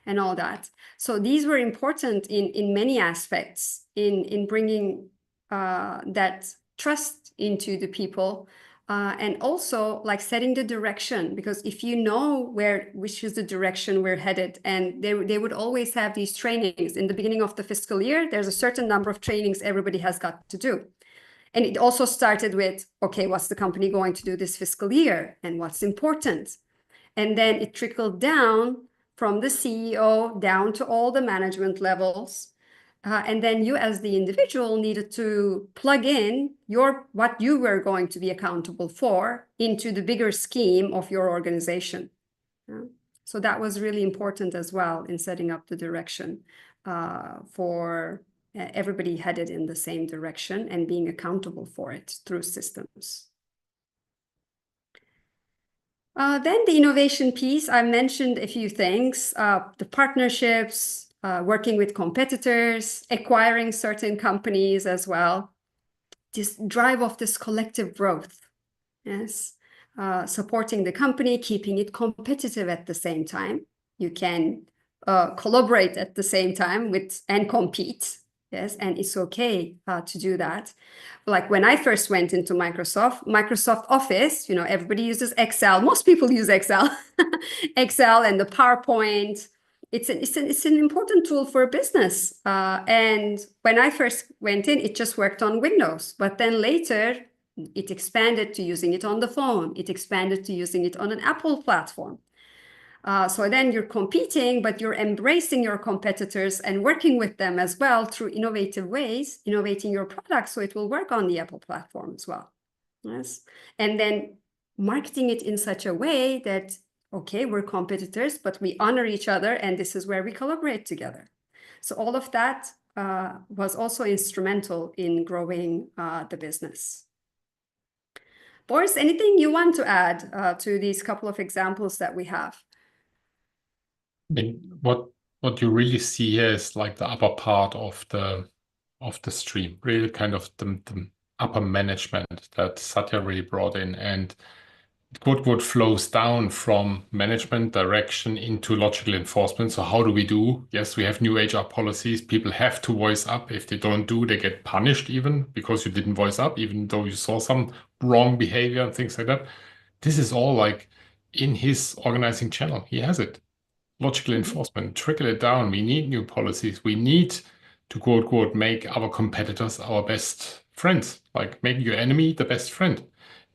and all that. So these were important in many aspects in bringing that trust into the people, and also like setting the direction, because if you know which is the direction we're headed, and they would always have these trainings in the beginning of the fiscal year. There's a certain number of trainings everybody has got to do. And it also started with, okay, what's the company going to do this fiscal year and what's important? And then it trickled down from the CEO down to all the management levels. And then you as the individual needed to plug in what you were going to be accountable for into the bigger scheme of your organization. Yeah. So that was really important as well in setting up the direction for everybody headed in the same direction and being accountable for it through systems. Then the innovation piece, I mentioned a few things, the partnerships, working with competitors, acquiring certain companies as well. This drive of this collective growth, yes, supporting the company, keeping it competitive at the same time. You can collaborate at the same time and compete. Yes, and it's okay to do that. Like when I first went into Microsoft Office, everybody uses Excel. Most people use Excel, Excel and the PowerPoint. It's an important tool for a business. And when I first went in, it just worked on Windows. But then later, it expanded to using it on the phone. It expanded to using it on an Apple platform. So then you're competing, but you're embracing your competitors and working with them as well through innovative ways, innovating your product so it will work on the Apple platform as well. Yes. And then marketing it in such a way that, okay, we're competitors, but we honor each other, and this is where we collaborate together. So all of that was also instrumental in growing the business. Boris, anything you want to add to these couple of examples that we have? I mean, what you really see here is like the upper part of the stream, really kind of the upper management that Satya really brought in. And quote flows down from management direction into logical enforcement. So how do we do? Yes, we have new HR policies. People have to voice up. If they don't do, they get punished even because you didn't voice up, even though you saw some wrong behavior and things like that. This is all like in his organizing channel. He has it. Logical enforcement, trickle it down. We need new policies. We need to quote make our competitors our best friends, like making your enemy the best friend.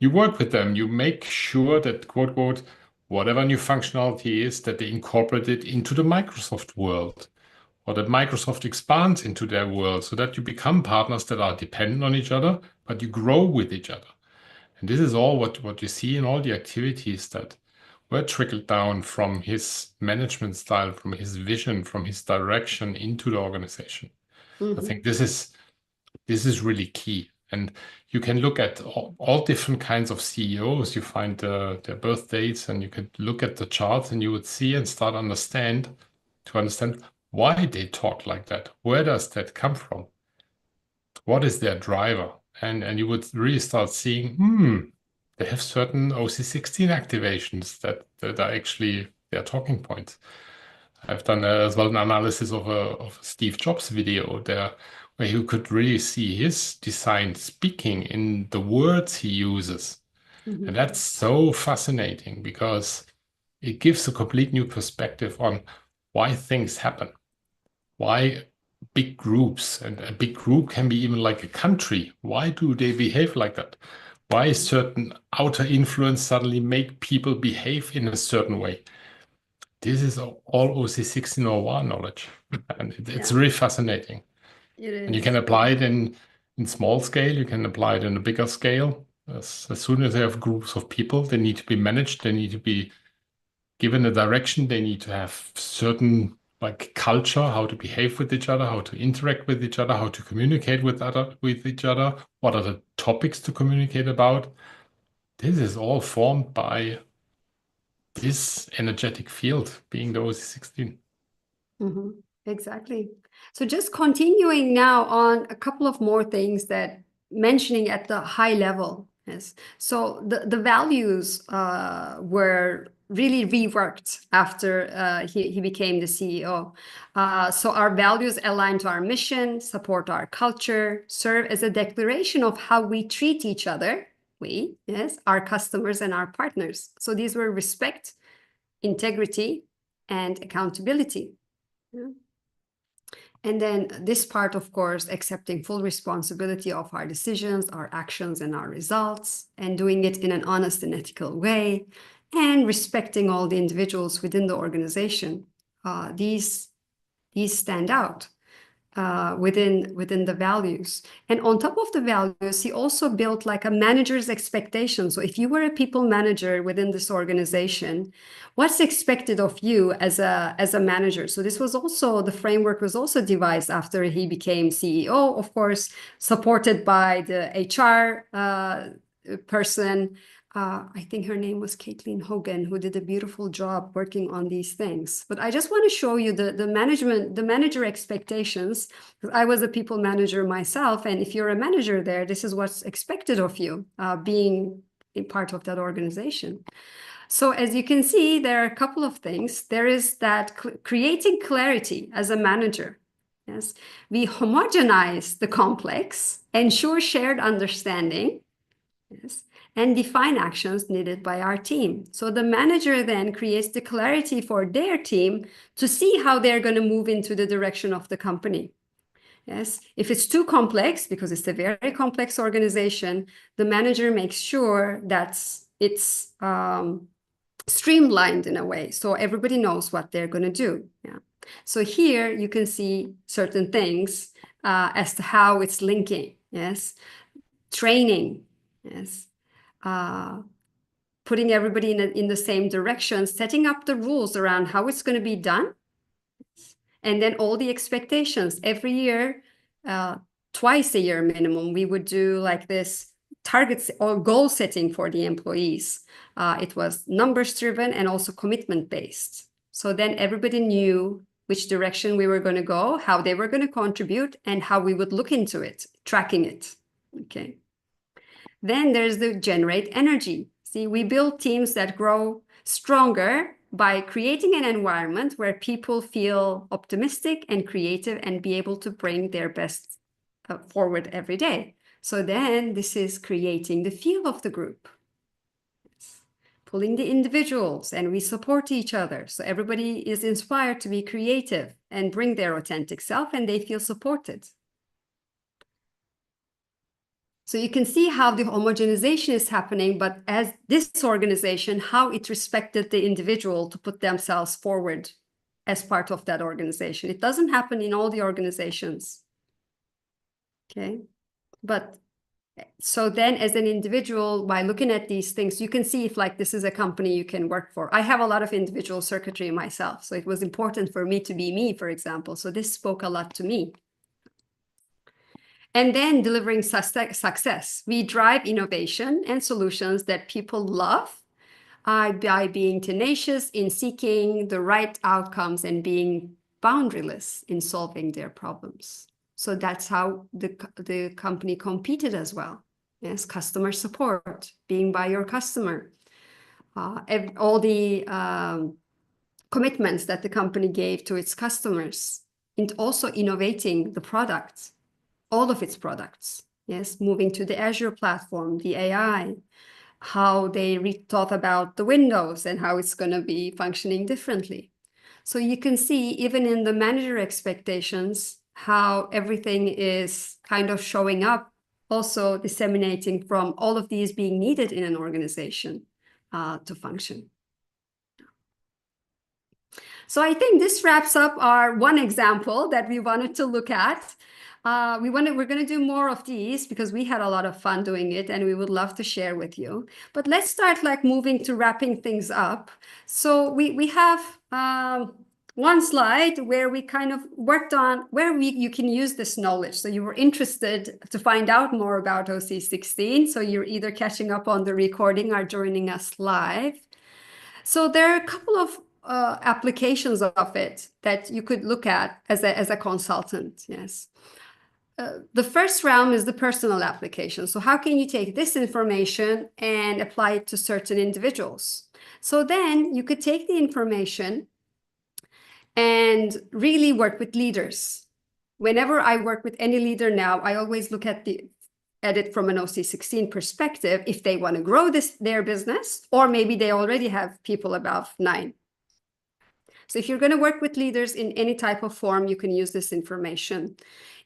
You work with them, you make sure that quote whatever new functionality is, that they incorporate it into the Microsoft world, or that Microsoft expands into their world so that you become partners that are dependent on each other, but you grow with each other. And this is all what you see in all the activities that were trickled down from his management style, from his vision, from his direction into the organization. I think this is really key. And you can look at all different kinds of CEOs. You find their birth dates, and you can look at the charts, and you would see and start to understand why they talk like that. Where does that come from? What is their driver? And you would really start seeing, they have certain OC16 activations that are actually their talking points. I've done as well an analysis of a Steve Jobs video there, where you could really see his design speaking in the words he uses. And that's so fascinating because it gives a complete new perspective on why things happen, why big groups, and a big group can be even like a country. Why do they behave like that? Why certain outer influence suddenly make people behave in a certain way? This is all OC1601 knowledge, and it's really fascinating. It And you is. can apply it in small scale. You can apply it in a bigger scale. As soon as they have groups of people, they need to be managed. They need to be given a direction. They need to have certain like culture, how to behave with each other, how to interact with each other, how to communicate with each other. What are the topics to communicate about? This is all formed by this energetic field being the OC16. Exactly. So just continuing now on a couple of more things that mentioning at the high level. Yes. So the values were really reworked after he became the CEO. So our values align to our mission, support our culture, serve as a declaration of how we treat each other. Yes, our customers and our partners. So these were respect, integrity, and accountability. Yeah. And then this part, of course, accepting full responsibility of our decisions, our actions, and our results, and doing it in an honest and ethical way, and respecting all the individuals within the organization. These stand out within the values. And on top of the values, he also built like a manager's expectation. So if you were a people manager within this organization, what's expected of you as a manager? So this was also, the framework was also devised after he became CEO, of course, supported by the HR person. I think her name was Caitlin Hogan, who did a beautiful job working on these things. But I just want to show you the manager expectations. I was a people manager myself, and if you're a manager there, this is what's expected of you, being a part of that organization. So as you can see, there are a couple of things. There is that creating clarity as a manager. Yes, we homogenize the complex, ensure shared understanding. Yes, and define actions needed by our team. So the manager then creates the clarity for their team to see how they're going to move into the direction of the company. Yes, if it's too complex, because it's a very complex organization, the manager makes sure that it's streamlined in a way, so everybody knows what they're going to do. Yeah. So here you can see certain things as to how it's linking. Yes, training. Yes. Putting everybody in the same direction, setting up the rules around how it's going to be done, and then all the expectations every year, twice a year minimum, we would do like this targets or goal setting for the employees. It was numbers driven and also commitment based. So then everybody knew which direction we were going to go, how they were going to contribute, and how we would look into it, tracking it. Okay. Then there's the generate energy. See, we build teams that grow stronger by creating an environment where people feel optimistic and creative and be able to bring their best forward every day. So then this is creating the feel of the group. Pulling the individuals, and we support each other. So everybody is inspired to be creative and bring their authentic self, and they feel supported. So you can see how the homogenization is happening, but as this organization, how it respected the individual to put themselves forward as part of that organization. It doesn't happen in all the organizations. Okay, but so then as an individual, by looking at these things, you can see if like this is a company you can work for. I have a lot of individual circuitry myself, so it was important for me to be me, for example. So this spoke a lot to me. And then delivering success. We drive innovation and solutions that people love by being tenacious in seeking the right outcomes and being boundaryless in solving their problems. So that's how the company competed as well. Yes, customer support, being by your customer. All the commitments that the company gave to its customers, and also innovating the products, all of its products. Yes, moving to the Azure platform, the AI, how they thought about the Windows and how it's going to be functioning differently. So you can see even in the manager expectations, how everything is kind of showing up, also disseminating from all of these being needed in an organization to function. So I think this wraps up our one example that we wanted to look at. We're going to do more of these because we had a lot of fun doing it and we would love to share with you. But let's start like moving to wrapping things up. So we have one slide where we kind of worked on where you can use this knowledge. So you were interested to find out more about OC16. So you're either catching up on the recording or joining us live. So there are a couple of applications of it that you could look at as a consultant. Yes. The first realm is the personal application. So how can you take this information and apply it to certain individuals? So then you could take the information and really work with leaders. Whenever I work with any leader now, I always look at it from an OC16 perspective, if they want to grow their business, or maybe they already have people above 9. So if you're going to work with leaders in any type of form, you can use this information.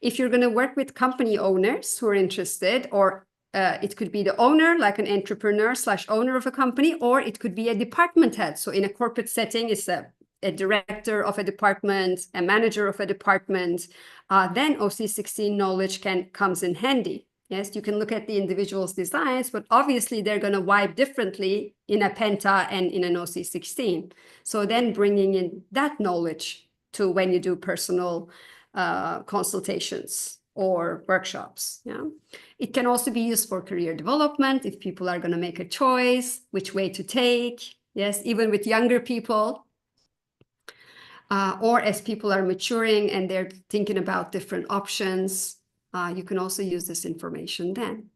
If you're going to work with company owners who are interested, or it could be the owner, like an entrepreneur / owner of a company, or it could be a department head. So in a corporate setting, it's a director of a department, a manager of a department, then OC16 knowledge comes in handy. Yes, you can look at the individual's designs, but obviously they're going to vibe differently in a Penta and in an OC16. So then bringing in that knowledge to when you do personal consultations or workshops. Yeah, it can also be used for career development if people are going to make a choice, which way to take. Yes, even with younger people. Or as people are maturing and they're thinking about different options, you can also use this information then.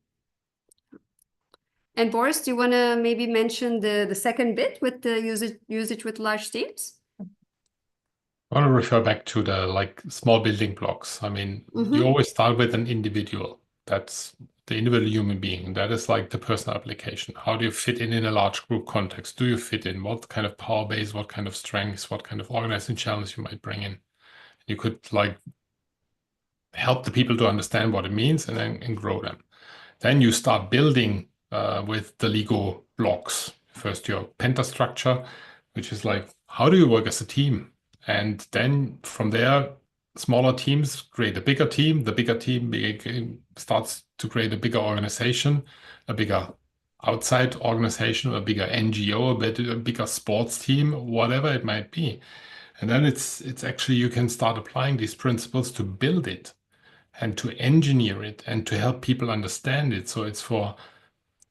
And Boris, do you want to maybe mention the second bit with the usage with large teams? I want to refer back to the small building blocks. I mean, you always start with an individual. That's the individual human being. That is like the personal application. How do you fit in a large group context? Do you fit in? What kind of power base, what kind of strengths, what kind of organizing challenge you might bring in? You could help the people to understand what it means and grow them. Then you start building with the Lego blocks. First, your pentastructure, which is like, how do you work as a team? And then from there, smaller teams create a bigger team. The bigger team starts to create a bigger organization, a bigger outside organization, a bigger NGO, a bigger sports team, whatever it might be. And then it's actually, you can start applying these principles to build it and to engineer it and to help people understand it. So it's for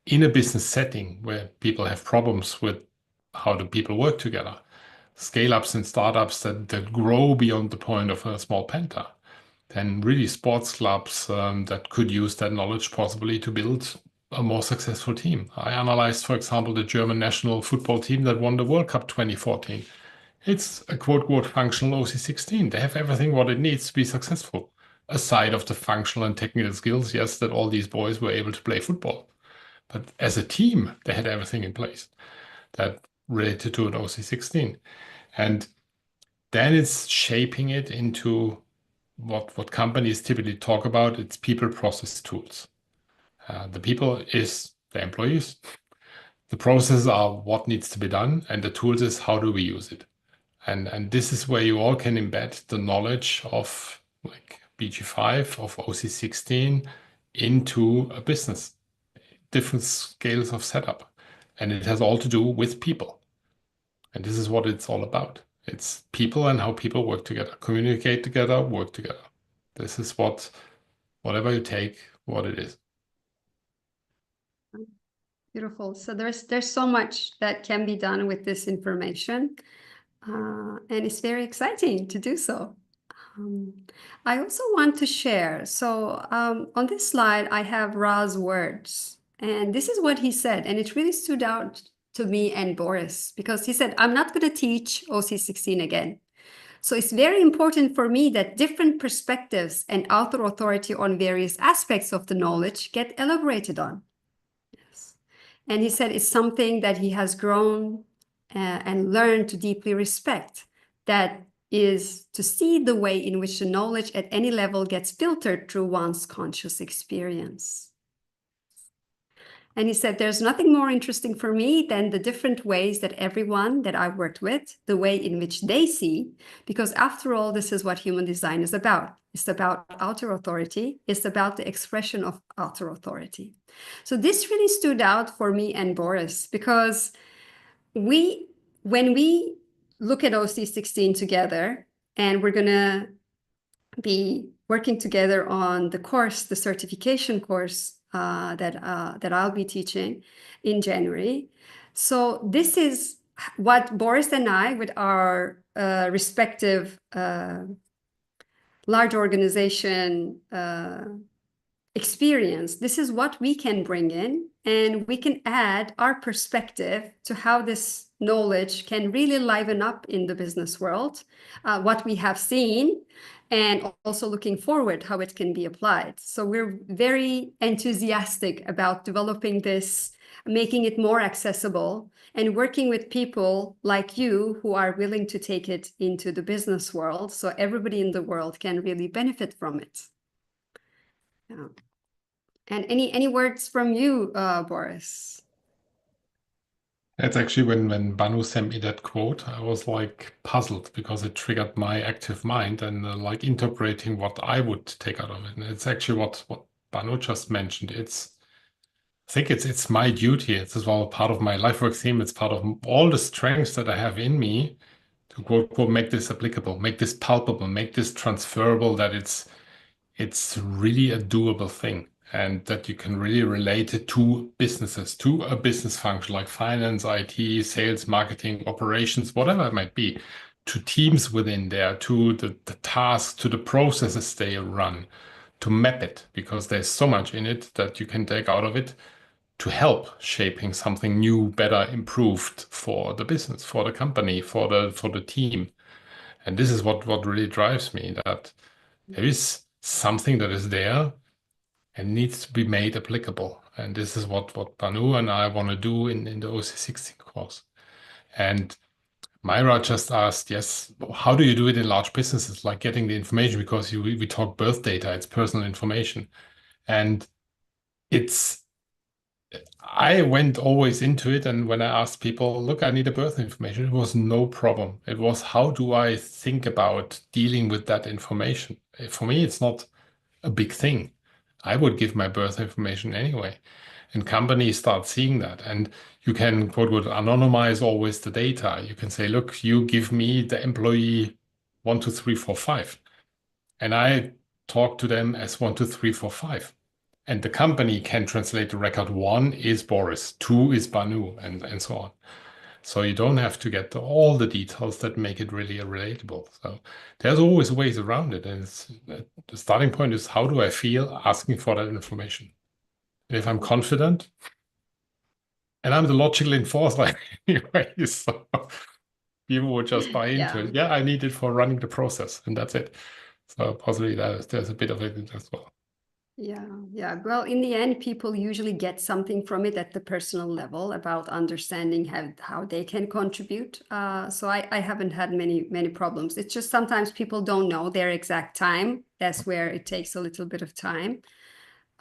in a business setting where people have problems with how do people work together. Scale-ups and startups that grow beyond the point of a small Penta. Then really sports clubs that could use that knowledge possibly to build a more successful team. I analyzed, for example, the German national football team that won the World Cup 2014. It's a quote functional OC16. They have everything what it needs to be successful. Aside of the functional and technical skills, yes, that all these boys were able to play football. But as a team, they had everything in place that related to an OC16. And then it's shaping it into what companies typically talk about. It's people, process, tools. The people is the employees. The processes are what needs to be done, and the tools is how do we use it. And this is where you all can embed the knowledge of like BG5, of OC16 into a business, different scales of setup. And it has all to do with people. And this is what it's all about. It's people and how people work together, communicate together, work together. This is whatever you take, what it is. Beautiful. So there's so much that can be done with this information, and it's very exciting to do so. I also want to share. So on this slide, I have Ra's words, and this is what he said, and it really stood out to me and Boris because he said, "I'm not going to teach OC16 again." So it's very important for me that different perspectives and outer authority on various aspects of the knowledge get elaborated on. And he said it's something that he has grown and learned to deeply respect. That is to see the way in which the knowledge at any level gets filtered through one's conscious experience. And he said, there's nothing more interesting for me than the different ways that everyone that I've worked with, the way in which they see, because after all, this is what human design is about. It's about outer authority. It's about the expression of outer authority. So this really stood out for me and Boris, because when we look at OC16 together, and we're going to be working together on the course, the certification course that I'll be teaching in January. So this is what Boris and I, with our respective large organization experience, this is what we can bring in, and we can add our perspective to how this knowledge can really liven up in the business world, what we have seen, and also looking forward how it can be applied. So we're very enthusiastic about developing this, making it more accessible, and working with people like you who are willing to take it into the business world so everybody in the world can really benefit from it. Yeah. And any words from you, Boris? That's actually when Banu sent me that quote, I was like puzzled because it triggered my active mind and like interpreting what I would take out of it. And it's actually what Banu just mentioned. I think it's my duty. It's as well part of my life work theme. It's part of all the strengths that I have in me to quote make this applicable, make this palpable, make this transferable, that it's really a doable thing. And that you can really relate it to businesses, to a business function like finance, IT, sales, marketing, operations, whatever it might be, to teams within there, to the tasks, to the processes they run, to map it, because there's so much in it that you can take out of it to help shaping something new, better, improved for the business, for the company, for the team. And this is what really drives me, that there is something that is there and needs to be made applicable. And this is what Banu and I want to do in the OC16 course. And Myra just asked, yes, how do you do it in large businesses, like getting the information? Because we talk birth data, it's personal information. And I went always into it, and when I asked people, look, I need a birth information, it was no problem. It was, how do I think about dealing with that information? For me, it's not a big thing. I would give my birth information anyway. And companies start seeing that. And you can, quote, anonymize always the data. You can say, look, you give me the employee 1, 2, 3, 4, 5. And I talk to them as 1, 2, 3, 4, 5. And the company can translate the record. 1 is Boris, 2 is Banu, and so on. So you don't have to get all the details that make it really relatable. So there's always ways around it. And the starting point is, how do I feel asking for that information? And if I'm confident, and I'm the logical enforcer anyway, so people would just buy into it. Yeah, I need it for running the process, and that's it. So possibly there's a bit of it as well. Yeah. Well, in the end, people usually get something from it at the personal level about understanding how they can contribute. So I haven't had many problems. It's just sometimes people don't know their exact time. That's where it takes a little bit of time.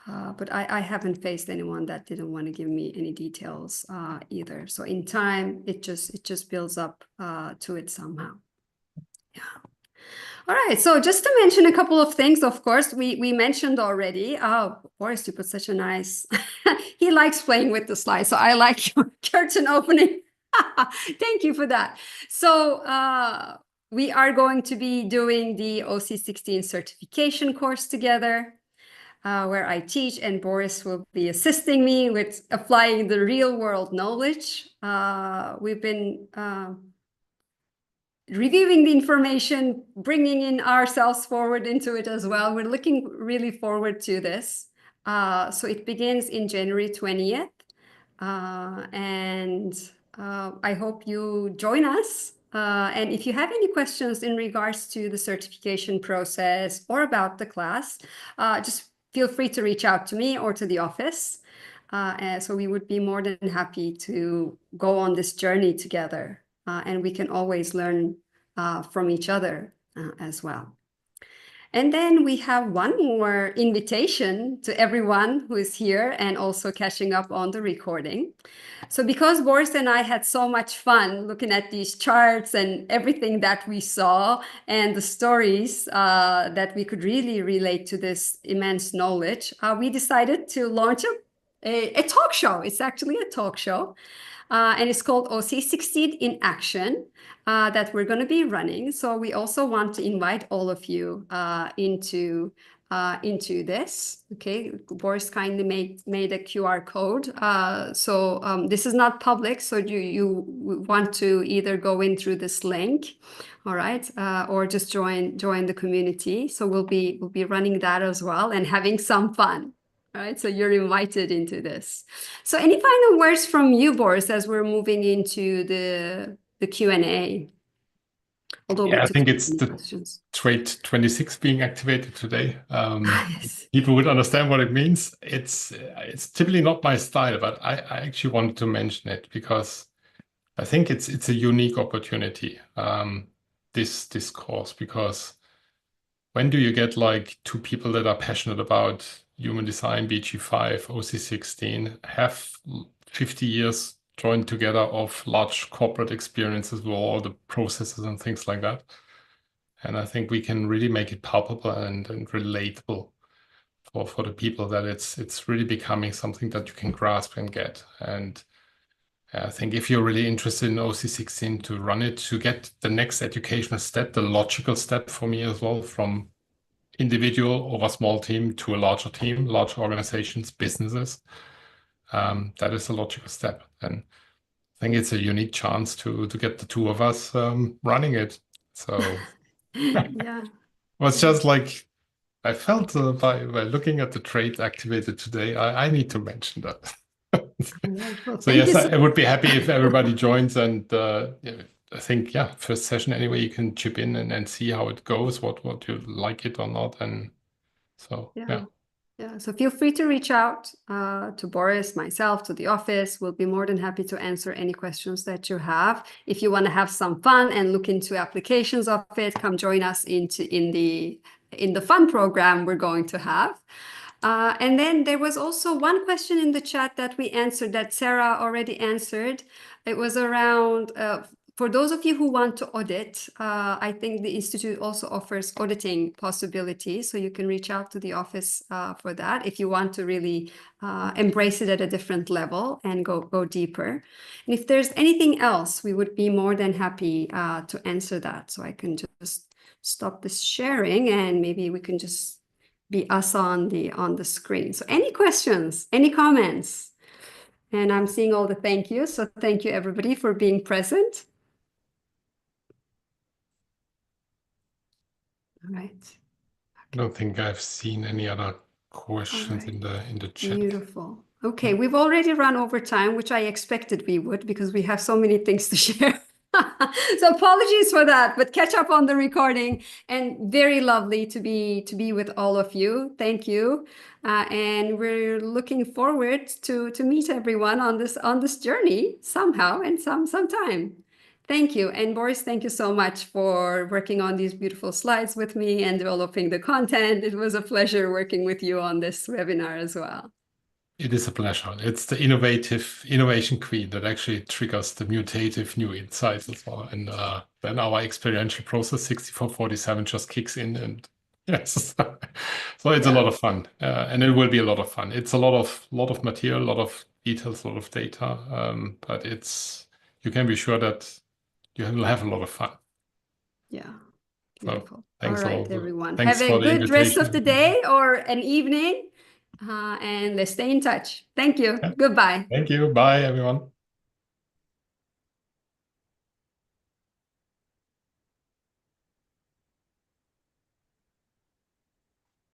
But I haven't faced anyone that didn't want to give me any details either. So in time, it just builds up to it somehow. Yeah. All right, so just to mention a couple of things, of course, we mentioned already. Oh, Boris, you put such a nice, he likes playing with the slides, so I like your curtain opening. Thank you for that. So we are going to be doing the OC16 certification course together, where I teach, and Boris will be assisting me with applying the real world knowledge. We've been reviewing the information, bringing in ourselves forward into it as well. We're looking really forward to this. So it begins in January 20th. And I hope you join us. And if you have any questions in regards to the certification process or about the class, just feel free to reach out to me or to the office. So we would be more than happy to go on this journey together. And we can always learn from each other as well. And then we have one more invitation to everyone who is here and also catching up on the recording. So because Boris and I had so much fun looking at these charts and everything that we saw and the stories that we could really relate to this immense knowledge, we decided to launch a talk show. It's actually a talk show. And it's called OC16 in Action that we're going to be running. So we also want to invite all of you into this. Okay, Boris kindly made a QR code. So this is not public, so you want to either go in through this link, all right, or just join the community. So we'll be running that as well and having some fun. All right, so you're invited into this. So any final words from you, Boris, as we're moving into the Q&A? Although Yeah, I think it's the questions. trait 26 being activated today. Yes. People would understand what it means. It's typically not my style, but I actually wanted to mention it because I think it's a unique opportunity, this course, because when do you get like two people that are passionate about human design, BG5, OC16, have 50 years joined together of large corporate experiences with all the processes and things like that. And I think we can really make it palpable and relatable for the people that it's really becoming something that you can grasp and get. And I think if you're really interested in OC16 to run it, to get the next educational step, the logical step for me as well, from individual over small team to a larger team, large organizations, businesses. That is a logical step. And I think it's a unique chance to get the two of us running it. So Yeah. it was just like, I felt by looking at the trait activated today, I need to mention that. Well, So yes, I would be happy if everybody joins, and I think first session anyway, you can chip in and see how it goes, what you like it or not, and so yeah. So feel free to reach out to Boris, myself, to the office. We'll be more than happy to answer any questions that you have. If you want to have some fun and look into applications of it, come join us in the fun program we're going to have. And then there was also one question in the chat that we answered that Sarah already answered. It was around for those of you who want to audit, I think the Institute also offers auditing possibilities. So you can reach out to the office for that if you want to really embrace it at a different level and go deeper. And if there's anything else, we would be more than happy to answer that. So I can just stop this sharing and maybe we can just be us on the screen. So any questions, any comments? And I'm seeing all the thank yous. So thank you everybody for being present. All right. I don't think I've seen any other questions in the chat. Beautiful. Okay, we've already run over time, which I expected we would because we have so many things to share. So apologies for that, but catch up on the recording. And very lovely to be with all of you. Thank you. And we're looking forward to meet everyone on this journey somehow and sometime. Thank you. And Boris, thank you so much for working on these beautiful slides with me and developing the content. It was a pleasure working with you on this webinar as well. It is a pleasure. It's the innovation queen that actually triggers the mutative new insights as well. And then our experiential process 6447 just kicks in, and yes, so it's a lot of fun, and it will be a lot of fun. It's a lot of material, a lot of details, a lot of data, but you can be sure that you will have a lot of fun. Yeah. Beautiful. So, thanks all right, all. everyone. Thanks Have for a the good rest of invitation. the day or an evening. And let's stay in touch. Thank you. Yeah. Goodbye. Thank you. Bye, everyone.